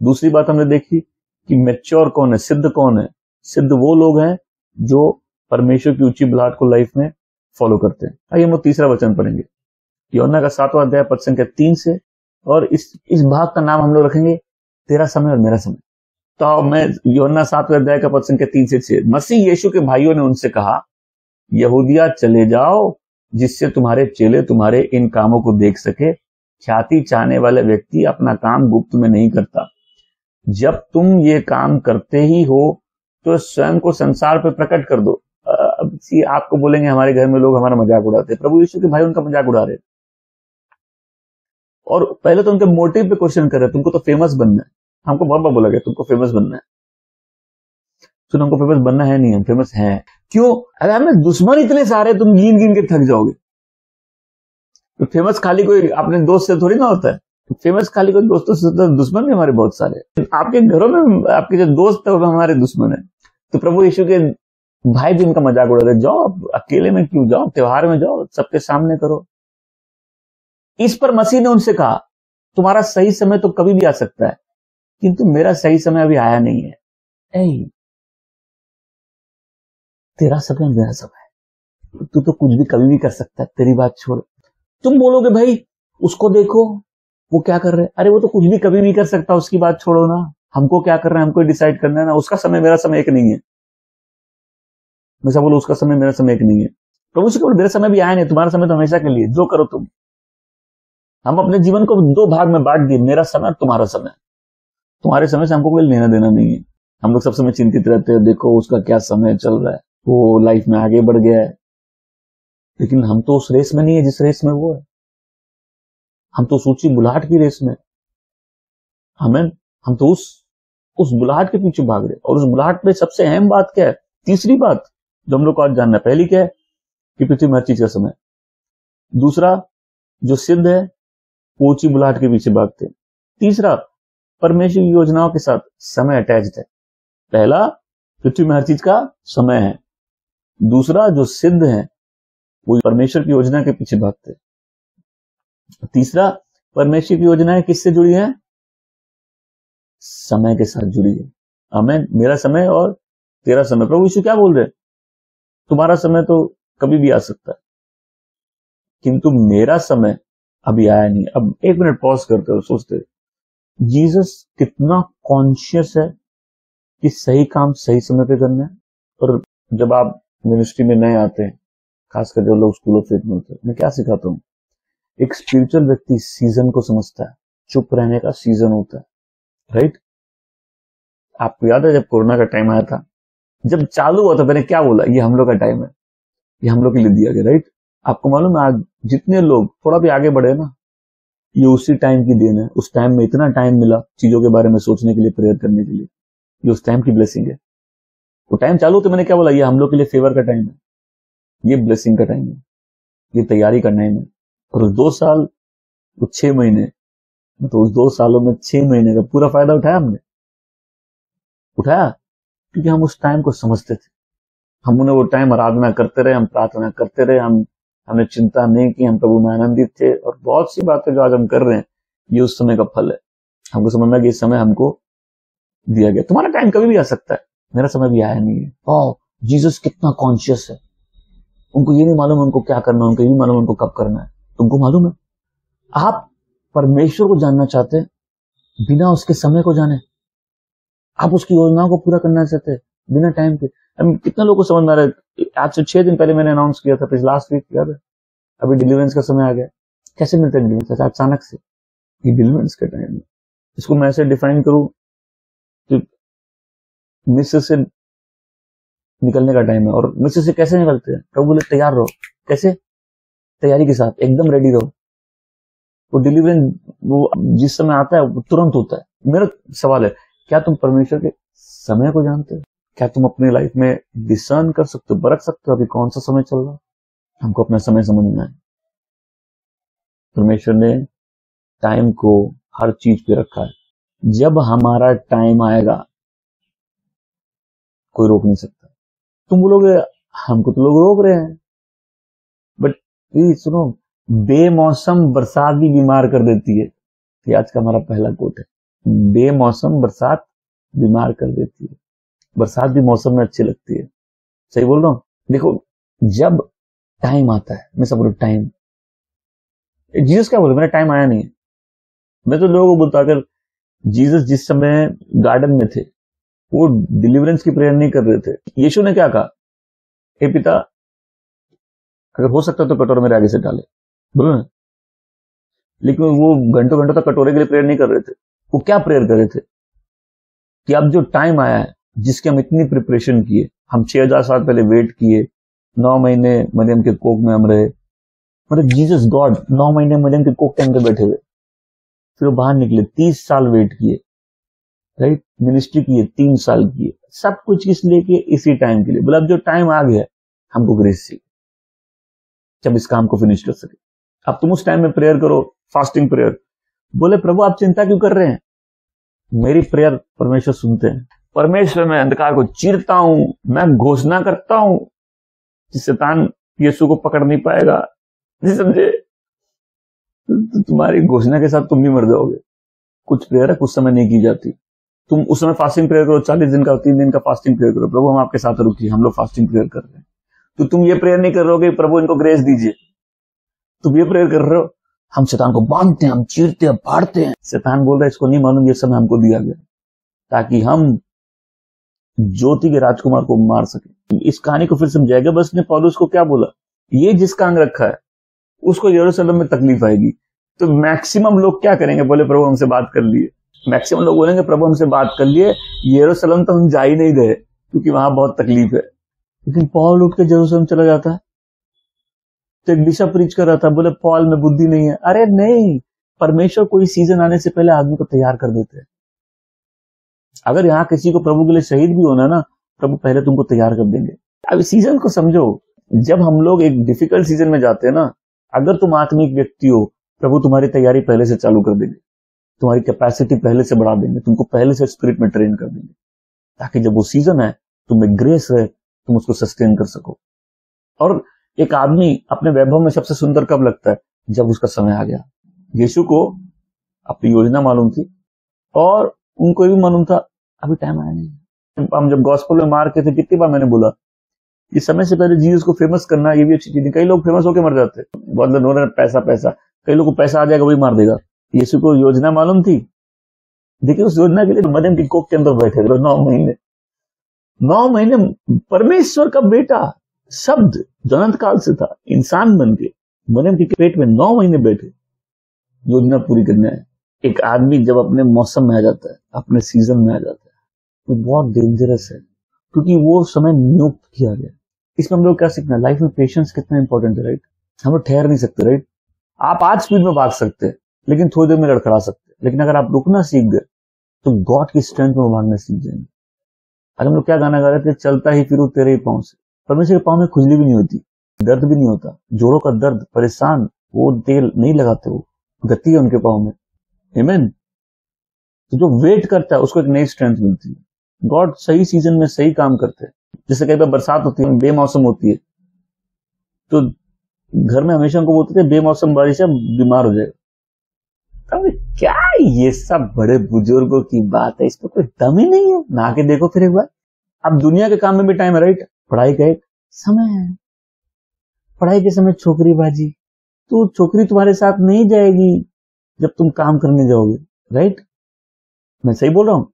दूसरी बात हमने देखी कि मैच्योर कौन है, सिद्ध कौन है। सिद्ध वो लोग हैं जो परमेश्वर की ऊंची बुलाहट को लाइफ में फॉलो करते हैं। आइए हम लोग तीसरा वचन पढ़ेंगे, यूहन्ना का 7वां अध्याय पद संख्या 3 से, और इस भाग का नाम हम लोग रखेंगे तेरा समय और मेरा समय। तो मैं यूहन्ना 7वें अध्याय का पद संख्या 3 से 6। मसीह यीशु के भाइयों ने उनसे कहा, यहूदिया चले जाओ, जिससे तुम्हारे चेले तुम्हारे इन कामों को देख सके। ख्याति चाहने वाला व्यक्ति अपना काम गुप्त में नहीं करता। जब तुम ये काम करते ही हो तो स्वयं को संसार पर प्रकट कर दो। अब आपको बोलेंगे हमारे घर में लोग हमारा मजाक उड़ाते हैं। प्रभु यीशु के भाई उनका मजाक उड़ा रहे, और पहले तो उनके मोटिव पे क्वेश्चन कर रहे, तुमको तो फेमस बनना है। हमको बहुत बार बोला गया तुमको फेमस बनना है। सुन, हमको फेमस बनना है नहीं, हम फेमस हैं। क्यों? अरे हमें दुश्मन इतने सारे, तुम गिन गिन के थक जाओगे। तो फेमस खाली कोई अपने दोस्त से थोड़ी ना होता है। तो फेमस खाली कोई दोस्तों से, दुश्मन भी हमारे बहुत सारे। आपके घरों में आपके जो दोस्त है वो हमारे दुश्मन है। तो प्रभु यीशु के भाई भी उनका मजाक उड़ा रहे, जाओ अकेले में क्यों जाओ, त्योहार में जाओ, सबके सामने करो। इस पर मसीह ने उनसे कहा, तुम्हारा सही समय तो कभी भी आ सकता है, किंतु मेरा सही समय अभी आया नहीं है। तेरा समय मेरा समय, तू तो कुछ भी कभी भी कर सकता है। तेरी बात छोड़, तुम बोलोगे भाई उसको देखो वो क्या कर रहे हैं। अरे वो तो कुछ भी कभी नहीं कर सकता, उसकी बात छोड़ो ना। हमको क्या करना है, हमको डिसाइड करना है ना। उसका समय मेरा समय एक नहीं है। मैं बोलो उसका समय मेरा समय एक नहीं है। प्रभु से बोलो मेरा समय भी आया नहीं, तुम्हारा समय तो हमेशा के लिए, जो करो तुम। हम अपने जीवन को 2 भाग में बांट दिए, मेरा समय और तुम्हारा समय। तुम्हारे समय से हमको कोई लेना देना नहीं है। हम लोग सब समय चिंतित रहते हैं, देखो उसका क्या समय चल रहा है, वो लाइफ में आगे बढ़ गया है। लेकिन हम तो उस रेस में नहीं है जिस रेस में वो है। हम तो ऊंची बुलाहट की रेस में। हम तो उस बुलाहट के पीछे भाग रहे। और उस बुलाहट में सबसे अहम बात क्या है? तीसरी बात जो हम लोग को आज जानना है, पहली क्या है कि पृथ्वी में हर चीज का समय। दूसरा, जो सिद्ध है वो ऊंची बुलाहट के पीछे भागते। तीसरा, परमेश्वर की योजनाओं के साथ समय अटैच्ड है। पहला, पृथ्वी में हर चीज का समय है। दूसरा, जो सिद्ध है वो परमेश्वर की योजना के पीछे भागते। तीसरा, परमेश्वर की योजनाएं किससे जुड़ी है? समय के साथ जुड़ी है। आमीन। मेरा समय और तेरा समय। प्रभु यीशु क्या बोल रहे हैं? तुम्हारा समय तो कभी भी आ सकता है, किंतु मेरा समय अभी आया नहीं। अब 1 मिनट पॉज करते हो, सोचते जीसस कितना कॉन्शियस है कि सही काम सही समय पे करना है। और जब आप मिनिस्ट्री में नए आते हैं, खासकर जब लोग स्कूल ऑफ फेथ में होते हैं, मैं क्या सिखाता हूँ, एक स्पिरिचुअल व्यक्ति सीजन को समझता है। चुप रहने का सीजन होता है, राइट? आपको याद है जब कोरोना का टाइम आया था, जब चालू हुआ था, मैंने क्या बोला? ये हम लोग का टाइम है, ये हम लोग के लिए दिया गया, राइट? आपको मालूम है आज जितने लोग थोड़ा भी आगे बढ़े ना, ये उसी टाइम की देन है। उस टाइम में इतना टाइम मिला चीजों के बारे में सोचने के लिए, प्रेयर करने के लिए, ये उस टाइम की ब्लेसिंग है। वो टाइम चालू तो मैंने क्या बोला? ये हम लोग के लिए फेवर का टाइम है, ये ब्लेसिंग का टाइम है, ये तैयारी का टाइम है। और उस 2 साल, वो 6 महीने, तो उस 2 सालों में 6 महीने का पूरा फायदा उठाया हमने। उठाया क्योंकि हम उस टाइम को समझते थे। हमने वो टाइम आराधना करते रहे, हम प्रार्थना करते रहे, हमने चिंता नहीं की, हम प्रभु में आनंदित थे। और बहुत सी बातें जो आज हम कर रहे हैं, ये उस समय का फल है। हमको समझना कि इस समय हमको दिया गया। तुम्हारा टाइम कभी भी आ सकता है, मेरा समय भी आया नहीं है। जीसस कितना कॉन्शियस है। उनको ये नहीं मालूम उनको क्या करना है, उनको ये नहीं मालूम उनको कब करना है। तुमको मालूम है? आप परमेश्वर को जानना चाहते हैं बिना उसके समय को जाने। आप उसकी योजनाओं को पूरा करना चाहते हैं बिना टाइम के। कितना लोगों को समझ में आ रहा है? आज से 6 दिन पहले मैंने अनाउंस किया था, लास्ट वीक, याद है? अभी डिलीवरेंस का समय आ गया। कैसे मिलता है डिलीवरेंस? अचानक से। ये डिलीवरेंस का टाइम है। इसको मैं ऐसे डिफाइन करूं कि मिस्र से निकलने का टाइम है। और मिस्र से कैसे निकलते हैं? प्रभु बोले तैयार रहो। कैसे? तैयारी के साथ, एकदम रेडी रहो। वो डिलीवरेंस वो जिस समय आता है वो तुरंत होता है। मेरा सवाल है, क्या तुम परमेश्वर के समय को जानते हो? क्या तुम अपनी लाइफ में डिसर्न कर सकते हो, परख सकते हो अभी कौन सा समय चल रहा है? हमको अपना समय समझना है। परमेश्वर ने टाइम को हर चीज पे रखा है। जब हमारा टाइम आएगा कोई रोक नहीं सकता। तुम बोलोगे हमको तो लोग रोक रहे हैं, बट प्लीज सुनो, बेमौसम बरसात भी बीमार कर देती है। ये आज का हमारा पहला कोट है, बेमौसम बरसात बीमार कर देती है। बरसात भी मौसम में अच्छी लगती है। सही बोल रहा हूं? देखो, जब टाइम आता है, मैं सब बोल टाइम, जीसस क्या बोले, मेरा टाइम आया नहीं है। मैं तो लोगों को बोलता, अगर जीसस जिस समय गार्डन में थे वो डिलीवरेंस की प्रेयर नहीं कर रहे थे। यीशु ने क्या कहा, हे पिता अगर हो सकता तो कटोरा मेरे आगे से डाले, बोलो ना। लेकिन वो घंटों घंटों तक कटोरे के लिए प्रेयर नहीं कर रहे थे। वो क्या प्रेयर कर रहे थे कि अब जो टाइम आया है जिसके हम इतनी प्रिपरेशन किए, हम 6000 साल पहले वेट किए, 9 महीने मरियम के कोख में हम रहे, मतलब जीसस गॉड 9 महीने मरियम के कोख के अंदर बैठे हुए, फिर वो बाहर निकले, 30 साल वेट किए, राइट, मिनिस्ट्री किए, 3 साल किए, सब कुछ किस लिए किए, इसी टाइम के लिए। बोला अब जो टाइम आ गया हमको ग्रेस चाहिए जब इस काम को फिनिश कर सके। अब तुम उस टाइम में प्रेयर करो, फास्टिंग प्रेयर। बोले प्रभु आप चिंता क्यों कर रहे हैं, मेरी प्रेयर परमेश्वर सुनते हैं। परमेश्वर मैं अंधकार को चीरता हूं, मैं घोषणा करता हूं कि शैतान यीशु को पकड़ नहीं पाएगा। नहीं समझे? तो तुम्हारी घोषणा के साथ तुम भी मर जाओगे। कुछ प्रेयर है कुछ समय नहीं की जाती। तुम उस समय फास्टिंग प्रेयर करो, 40 दिन का 3 दिन का फास्टिंग प्रेयर करो, प्रभु हम आपके साथ रुकिए, हम लोग फास्टिंग प्रेयर कर रहे हैं। तो तुम ये प्रेयर नहीं कर रहे हो कि प्रभु इनको ग्रेस दीजिए, तुम ये प्रेयर कर रहे हो हम शैतान को बांधते हैं, हम चीरते हैं, फाड़ते हैं। शैतान बोल रहा है इसको नहीं मालूम ये समय हमको दिया गया ताकि हम ज्योति के राजकुमार को मार सके। इस कहानी को फिर समझाएगा। बस ने पौलुस को क्या बोला, ये जिसका अंग रखा है उसको यरूशलेम में तकलीफ आएगी। तो मैक्सिमम लोग क्या करेंगे, बोले प्रभु हमसे बात कर लिए। मैक्सिमम लोग बोलेंगे प्रभु हमसे बात कर लिए, यरूशलेम तो हम जा ही नहीं रहे क्योंकि वहां बहुत तकलीफ है। लेकिन पौल उठ के यरूशलेम चला जाता है। तो एक बिशप प्रीच कर रहा था, बोले पौल में बुद्धि नहीं है। अरे नहीं, परमेश्वर कोई सीजन आने से पहले आदमी को तैयार कर देते हैं। अगर यहाँ किसी को प्रभु के लिए शहीद भी होना ना, प्रभु पहले तुमको तैयार कर देंगे। अब सीजन को समझो, जब हम लोग एक डिफिकल्ट सीजन में जाते हैं ना, अगर तुम आत्मिक व्यक्ति हो, प्रभु तुम्हारी तैयारी पहले से चालू कर देंगे, तुम्हारी कैपेसिटी पहले से बढ़ा देंगे, तुमको पहले से स्पिरिट में ट्रेन कर देंगे, ताकि जब वो सीजन है तुम्हें ग्रेस है, तुम उसको सस्टेन कर सको। और एक आदमी अपने वैभव में सबसे सुंदर कब लगता है, जब उसका समय आ गया। यीशु को अपनी योजना मालूम थी और उनको भी मालूम था अभी टाइम आया नहीं। हम जब गॉस्पेल में मार के थे, कितनी बार मैंने बोला इस समय से पहले जीसस को फेमस करना ये भी अच्छी चीज है। कई लोग फेमस होकर मर जाते हैं, बहुत लोग पैसा पैसा, कई लोग को पैसा आ जाएगा वही मार देगा। यीशु को योजना मालूम थी। देखिए उस योजना के लिए मरियम की कोख के अंदर बैठे थे 9 महीने परमेश्वर का बेटा शब्द जो अनंत काल से था इंसान बन के मरियम के पेट में 9 महीने बैठे, योजना पूरी करना है। एक आदमी जब अपने मौसम में आ जाता है, अपने सीजन में आ जाता है, तो बहुत डेंजरस है, क्योंकि वो समय नियुक्त किया गया। इसमें हम लोग क्या सीखना, लाइफ में पेशेंस कितना इंपॉर्टेंट है, राइट। हम लोग ठहर नहीं सकते, राइट। आप आज स्पीड में भाग सकते हैं लेकिन थोड़ी देर में लड़खड़ा सकते हैं, लेकिन अगर आप रुकना सीख गए तो गॉड की स्ट्रेंथ में भागना सीख जाएंगे। अरे हम लोग क्या गाना गा रहे थे, चलता ही फिर तेरे ही पांव से। परमेश्वर के पांव में खुजली भी नहीं होती, दर्द भी नहीं होता, जोड़ों का दर्द, परेशान, वो तेल नहीं लगाते, वो गति है उनके पांव में। आमीन। तो जो वेट करता है उसको एक नई स्ट्रेंथ मिलती है। गॉड सही सीजन में सही काम करते हैं। जैसे कई बार बरसात होती है, बेमौसम होती है, तो घर में हमेशा उनको बोलते थे बेमौसम बारिश है, बीमार हो जाएगा। अब क्या ये सब बड़े बुजुर्गों की बात है, इस पर कोई दम ही नहीं है। नहा के देखो फिर एक बार। अब दुनिया के काम में भी टाइम है, राइट। पढ़ाई का एक समय है, पढ़ाई के समय छोकरी बाजी, तो छोकरी तुम्हारे साथ नहीं जाएगी जब तुम काम करने जाओगे, राइट। मैं सही बोल रहा हूं।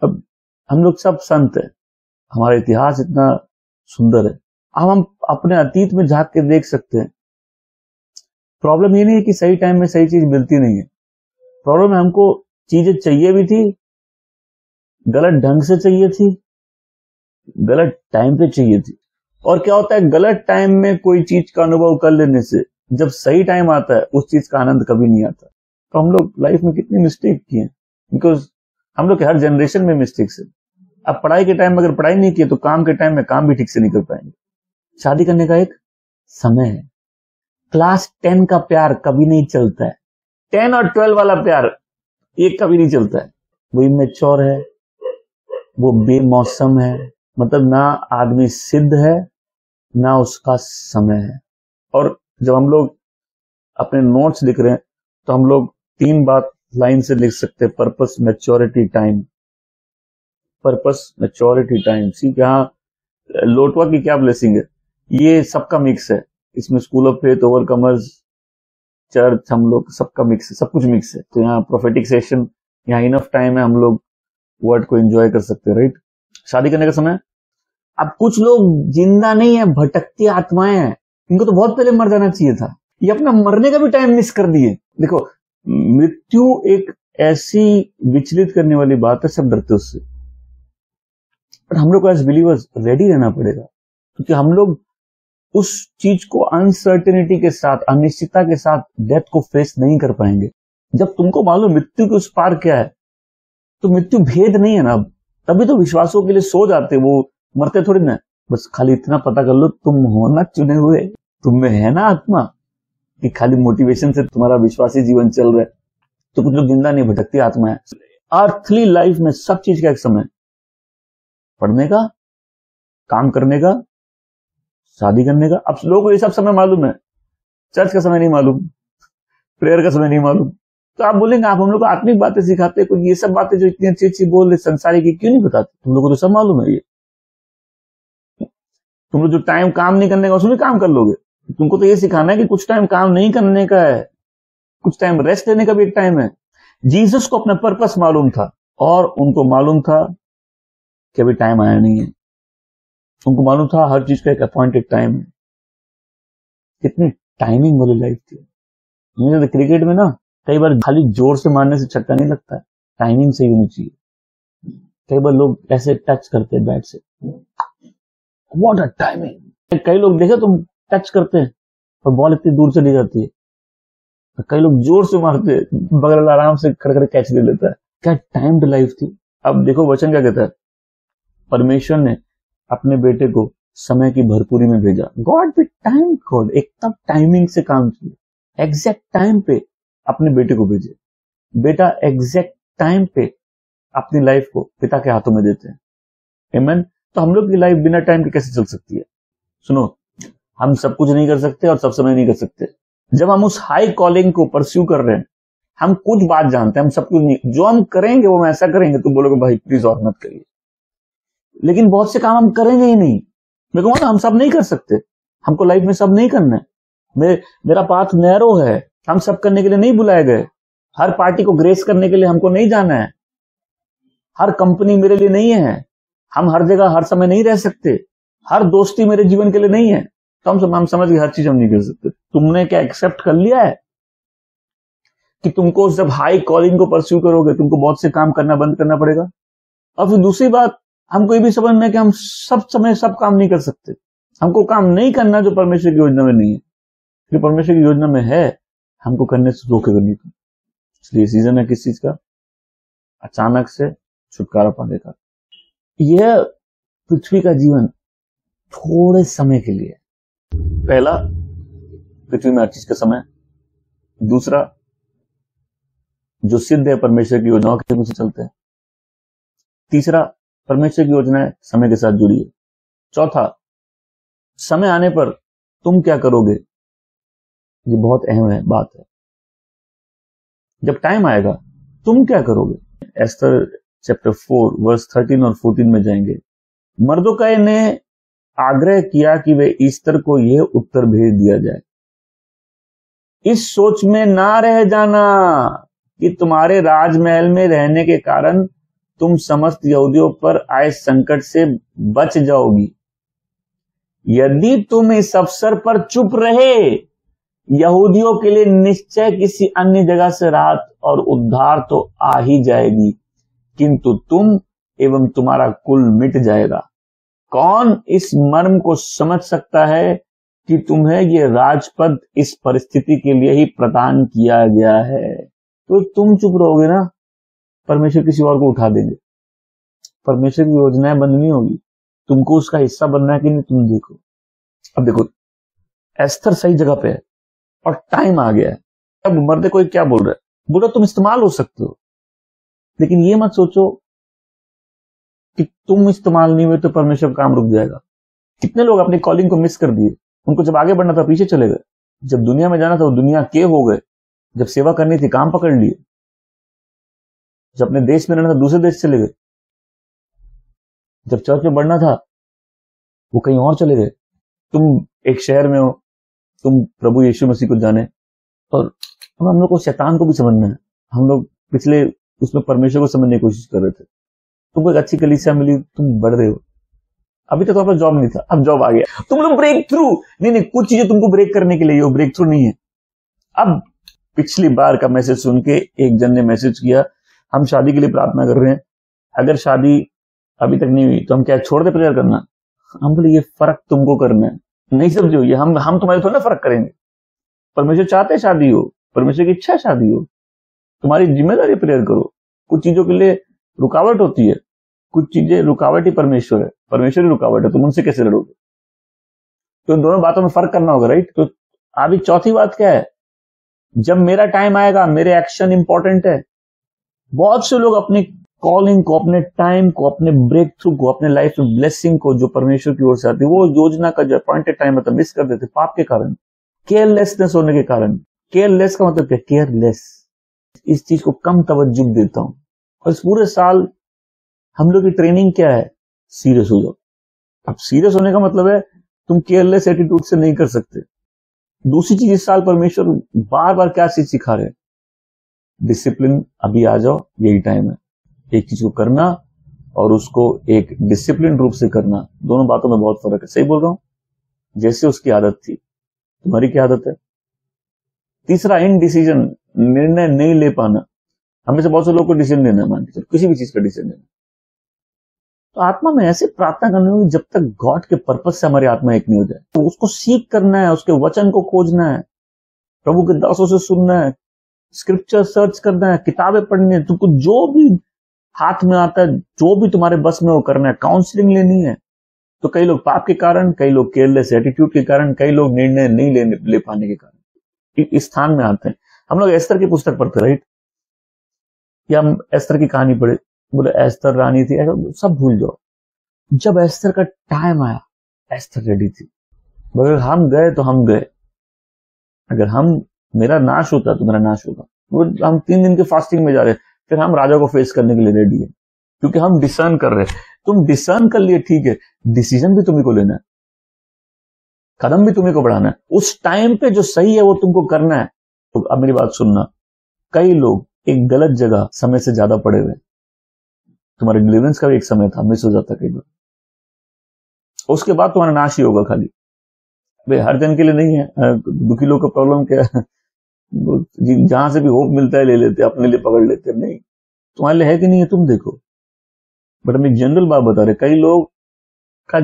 अब हम लोग सब संत है, हमारा इतिहास इतना सुंदर है। अब हम अपने अतीत में झांक के देख सकते हैं। प्रॉब्लम ये नहीं है कि सही टाइम में सही चीज मिलती नहीं है। प्रॉब्लम है हमको चीजें चाहिए भी थी, गलत ढंग से चाहिए थी, गलत टाइम पे चाहिए थी। और क्या होता है, गलत टाइम में कोई चीज का अनुभव कर लेने से जब सही टाइम आता है उस चीज का आनंद कभी नहीं आता। तो हम लोग लाइफ में कितनी मिस्टेक किए, बिकॉज हम लोग के हर जनरेशन में मिस्टेक्स है। अब पढ़ाई के टाइम में अगर पढ़ाई नहीं की तो काम के टाइम में काम भी ठीक से नहीं कर पाएंगे। शादी करने का एक समय है। क्लास 10 का प्यार कभी नहीं चलता है। 10 और 12 वाला प्यार ये कभी नहीं चलता है। वो इमेच्योर है, वो बेमौसम है, मतलब ना आदमी सिद्ध है ना उसका समय है। और जब हम लोग अपने नोट्स लिख रहे हैं तो हम लोग 3 बात लाइन से लिख सकते हैं। Purpose, maturity, time. Purpose, maturity, time. See यहाँ लोटवा की क्या ब्लेसिंग है, ये सबका मिक्स है इसमें। School of faith, overcomers, church, हम लोग सबका मिक्स है, सब कुछ मिक्स है। तो यहाँ प्रोफेटिक सेशन, यहाँ इनफ टाइम है, हम लोग वर्ड को एंजॉय कर सकते हैं, राइट। शादी करने का समय। अब कुछ लोग जिंदा नहीं है, भटकती आत्माएं हैं, इनको तो बहुत पहले मर जाना चाहिए था। ये अपना मरने का भी टाइम मिस कर दिए। देखो, मृत्यु एक ऐसी विचलित करने वाली बात है, सब डरते उससे, पर हम लोग को एज बिलीवर्स रेडी रहना पड़ेगा, क्योंकि हम लोग उस चीज को अनसर्टेनिटी के साथ, अनिश्चितता के साथ डेथ को फेस नहीं कर पाएंगे। जब तुमको मालूम मृत्यु के उस पार क्या है, तो मृत्यु भेद नहीं है ना। तभी तो विश्वासों के लिए सो जाते, वो मरते थोड़ी ना। बस खाली इतना पता कर लो, तुम हो ना चुने हुए, तुम में है ना आत्मा, कि खाली मोटिवेशन से तुम्हारा विश्वासी जीवन चल रहा है। तो कुछ लोग जिंदा नहीं, भटकती आत्मा है। अर्थली लाइफ में सब चीज का एक समय, पढ़ने का, काम करने का, शादी करने का। अब लोगों को ये सब समय मालूम है, चर्च का समय नहीं मालूम, प्रेयर का समय नहीं मालूम। तो आप बोलेंगे आप हम लोग को आत्मिक बातें सिखाते हैं, कुछ ये सब बातें जो इतनी अच्छी अच्छी बोल रहे संसारी की क्यों नहीं बताते? तुम लोगों को तो सब मालूम है। ये तुम लोग जो टाइम काम नहीं करने का उसमें काम कर लोगे। तुमको तो ये सिखाना है कि कुछ टाइम काम नहीं करने का है, कुछ टाइम रेस्ट लेने का भी एक टाइम है। जीसस को अपना पर्पस मालूम था, और उनको मालूम था कि अभी टाइम आया नहीं है। उनको मालूम था हर चीज का एक अपॉइंटेड टाइम है। कितनी टाइमिंग वाली लाइफ थी। मुझे तो क्रिकेट में ना कई बार खाली जोर से मारने से छक्का नहीं लगता है, टाइमिंग से ही होनी चाहिए। कई बार लोग ऐसे टच करते हैं बैट से, व्हाट अ टाइमिंग। कई लोग देखे तुम टच करते हैं और बॉल इतनी दूर चली जाती है, तो कई लोग जोर से मारते हैं, बगल आराम से खड़खड़ कैच ले लेता है। क्या टाइम्ड लाइफ थी। अब देखो वचन क्या कहता है, परमेश्वर ने अपने बेटे को समय की भरपूरी में भेजा। गॉड भी टाइम गॉड, एक तब टाइमिंग से काम किया, एग्जैक्ट टाइम पे अपने बेटे को भेजे। बेटा एग्जैक्ट टाइम पे अपनी लाइफ को पिता के हाथों में देते हैं। आमीन। तो हम लोग की लाइफ बिना टाइम के कैसे चल सकती है? सुनो, हम सब कुछ नहीं कर सकते और सब समय नहीं कर सकते। जब हम उस हाई कॉलिंग को परस्यू कर रहे हैं, हम कुछ बात जानते हैं, हम सब कुछ नहीं, जो हम करेंगे वो हम ऐसा करेंगे, तुम बोलोगे भाई प्लीज और मत करिए। लेकिन बहुत से काम हम करेंगे ही नहीं। मैं कहूँगा हम सब नहीं कर सकते, हमको लाइफ में सब नहीं करना है। मेरा पाथ नैरो है, हम सब करने के लिए नहीं बुलाए गए। हर पार्टी को ग्रेस करने के लिए हमको नहीं जाना है। हर कंपनी मेरे लिए नहीं है। हम हर जगह हर समय नहीं रह सकते। हर दोस्ती मेरे जीवन के लिए नहीं है। तो हम समझ के हर चीज हम नहीं कर सकते। तुमने क्या एक्सेप्ट कर लिया है कि तुमको जब हाई कॉलिंग को परस्यू करोगे तुमको बहुत से काम करना बंद करना पड़ेगा? और फिर दूसरी बात, हमको ये भी समझना है कि हम सब समय सब काम नहीं कर सकते। हमको काम नहीं करना जो परमेश्वर की योजना में नहीं है। जो परमेश्वर की योजना में है हमको करने से रोकेगा नहीं। इसलिए सीजन है किस चीज का? अचानक से छुटकारा पाने का। यह पृथ्वी का जीवन थोड़े समय के लिए। पहला, पृथ्वी में हर चीज का समय। दूसरा, जो सिद्ध है परमेश्वर की योजनाओं के मुझे चलते हैं। तीसरा, परमेश्वर की योजनाएं समय के साथ जुड़ी है। चौथा, समय आने पर तुम क्या करोगे, ये बहुत अहम है बात है। जब टाइम आएगा तुम क्या करोगे? एस्तर चैप्टर 4 वर्स 13 और 14 में जाएंगे। मर्दोकाई ने आग्रह किया कि वे ईस्तर को यह उत्तर भेज दिया जाए, इस सोच में ना रह जाना कि तुम्हारे राजमहल में रहने के कारण तुम समस्त यहूदियों पर आए संकट से बच जाओगी। यदि तुम इस अवसर पर चुप रहे, यहूदियों के लिए निश्चय किसी अन्य जगह से राहत और उद्धार तो आ ही जाएगी, किंतु तुम एवं तुम्हारा कुल मिट जाएगा। कौन इस मर्म को समझ सकता है कि तुम्हें ये राजपद इस परिस्थिति के लिए ही प्रदान किया गया है? तो तुम चुप रहोगे ना, परमेश्वर किसी और को उठा देंगे। परमेश्वर की योजनाएं बंद नहीं होगी, तुमको उसका हिस्सा बनना है कि नहीं, तुम देखो। अब देखो, एस्थर सही जगह पे है और टाइम आ गया है। अब मर्दे कोई क्या बोल रहा है, बोल रहा तुम इस्तेमाल हो सकते हो, लेकिन ये मत सोचो कि तुम इस्तेमाल नहीं हुए तो परमेश्वर का काम रुक जाएगा। कितने लोग अपनी कॉलिंग को मिस कर दिए, उनको जब आगे बढ़ना था पीछे चले गए, जब दुनिया में जाना था वो दुनिया के हो गए, जब सेवा करनी थी काम पकड़ लिए, जब अपने देश में रहना था दूसरे देश चले गए, जब चर्च में बढ़ना था वो कहीं और चले गए। तुम एक शहर में हो, तुम प्रभु यीशु मसीह को जाने, और हम लोग को शैतान को भी समझना है। हम लोग पिछले उसमें परमेश्वर को समझने की कोशिश कर रहे थे। तुमको एक अच्छी कलीसिया मिली, तुम बढ़ रहे हो। अभी तक तो आपका जॉब नहीं था, अब जॉब आ गया, तुम लोग ब्रेक थ्रू। नहीं, कुछ चीजें तुमको ब्रेक करने के लिए, वो ब्रेक थ्रू नहीं है। अब पिछली बार का मैसेज सुन के एक जन ने मैसेज किया, हम शादी के लिए प्रार्थना कर रहे हैं, अगर शादी अभी तक नहीं हुई तो हम क्या छोड़ दे प्रेयर करना? हम बोले ये फर्क तुमको करना है, नहीं समझो, ये हम तुम्हारे थोड़ा ना फर्क करेंगे। परमेश्वर चाहते शादी हो, परमेश्वर की इच्छा शादी हो, तुम्हारी जिम्मेदारी प्रेयर करो। कुछ चीजों के लिए रुकावट होती है, कुछ चीजें रुकावट ही परमेश्वर है, परमेश्वर ही रुकावट है, तुम उनसे कैसे लड़ोगे? तो इन दोनों बातों में फर्क करना होगा, राइट? तो अभी चौथी बात क्या है, जब मेरा टाइम आएगा मेरे एक्शन इंपॉर्टेंट है। बहुत से लोग अपनी कॉलिंग को, अपने टाइम को, अपने ब्रेक थ्रू को, अपने लाइफ में ब्लेसिंग को जो परमेश्वर की ओर से आती है, वो योजना का जो अपॉइंटेड टाइम है मिस कर देते पाप के कारण, केयरलेसनेस होने के कारण। केयरलेस का मतलब क्या? केयरलेस। इस चीज को कम तवज्जो देता हूं। और इस पूरे साल हम लोग की ट्रेनिंग क्या है? सीरियस हो जाओ। अब सीरियस होने का मतलब है तुम केयरलेस एटीट्यूड से नहीं कर सकते। दूसरी चीज, इस साल परमेश्वर बार बार क्या चीज सिखा रहे हैं? डिसिप्लिन। अभी आ जाओ, यही टाइम है एक चीज को करना और उसको एक डिसिप्लिन रूप से करना। दोनों बातों में बहुत फर्क है। सही बोल रहा हूं? जैसे उसकी आदत थी, तुम्हारी क्या आदत है? तीसरा, इनडिसीजन, निर्णय नहीं ले पाना। हमें से बहुत से लोग को डिसीजन लेना है, मान लीजिए किसी भी चीज का डिसीजन लेना, तो आत्मा में ऐसे प्रार्थना करनी होगी जब तक गॉड के पर्पस से हमारी आत्मा एक नहीं हो जाए। तो उसको सीख करना है, उसके वचन को खोजना है, प्रभु के दासों से सुनना है, स्क्रिप्चर सर्च करना है, किताबें पढ़नी है, तुमको जो भी हाथ में आता है, जो भी तुम्हारे बस में वो करना है, काउंसलिंग लेनी है। तो कई लोग पाप के कारण, कई लोग केयरलेस एटीट्यूड के कारण, कई लोग निर्णय नहीं ले पाने के कारण इस स्थान में आते हैं। हम लोग एस्तर की पुस्तक पढ़ते, राइट? या हम एस्तर की कहानी पढ़े, बोले एस्तर रानी थी, ऐसा सब भूल जाओ। जब एस्तर का टाइम आया, एस्तर रेडी थी। अगर हम गए तो हम गए, अगर मेरा नाश होता तो मेरा नाश होगा। वो हम 3 दिन के फास्टिंग में जा रहे, फिर हम राजा को फेस करने के लिए रेडी है, क्योंकि हम डिसर्न कर रहे हैं। तुम डिसर्न कर लिए, ठीक है, डिसीजन भी तुम्हें को लेना है, कदम भी तुम्हें को बढ़ाना है। उस टाइम पे जो सही है वो तुमको करना है। तो अब मेरी बात सुनना, कई लोग एक गलत जगह समय से ज्यादा पड़े हुए। तुम्हारे डिलीवरेंस का भी एक समय था, मिस हो जाता कई बार, उसके बाद तुम्हारा नाश ही होगा खाली। भाई हर जन के लिए नहीं है, दुखी लोग का प्रॉब्लम क्या है, जहां से भी होप मिलता है ले लेते, अपने लिए पकड़ लेते। नहीं, तुम्हारे लिए है कि नहीं है तुम देखो। बट हम एक जनरल बात बता रहे, कई लोग का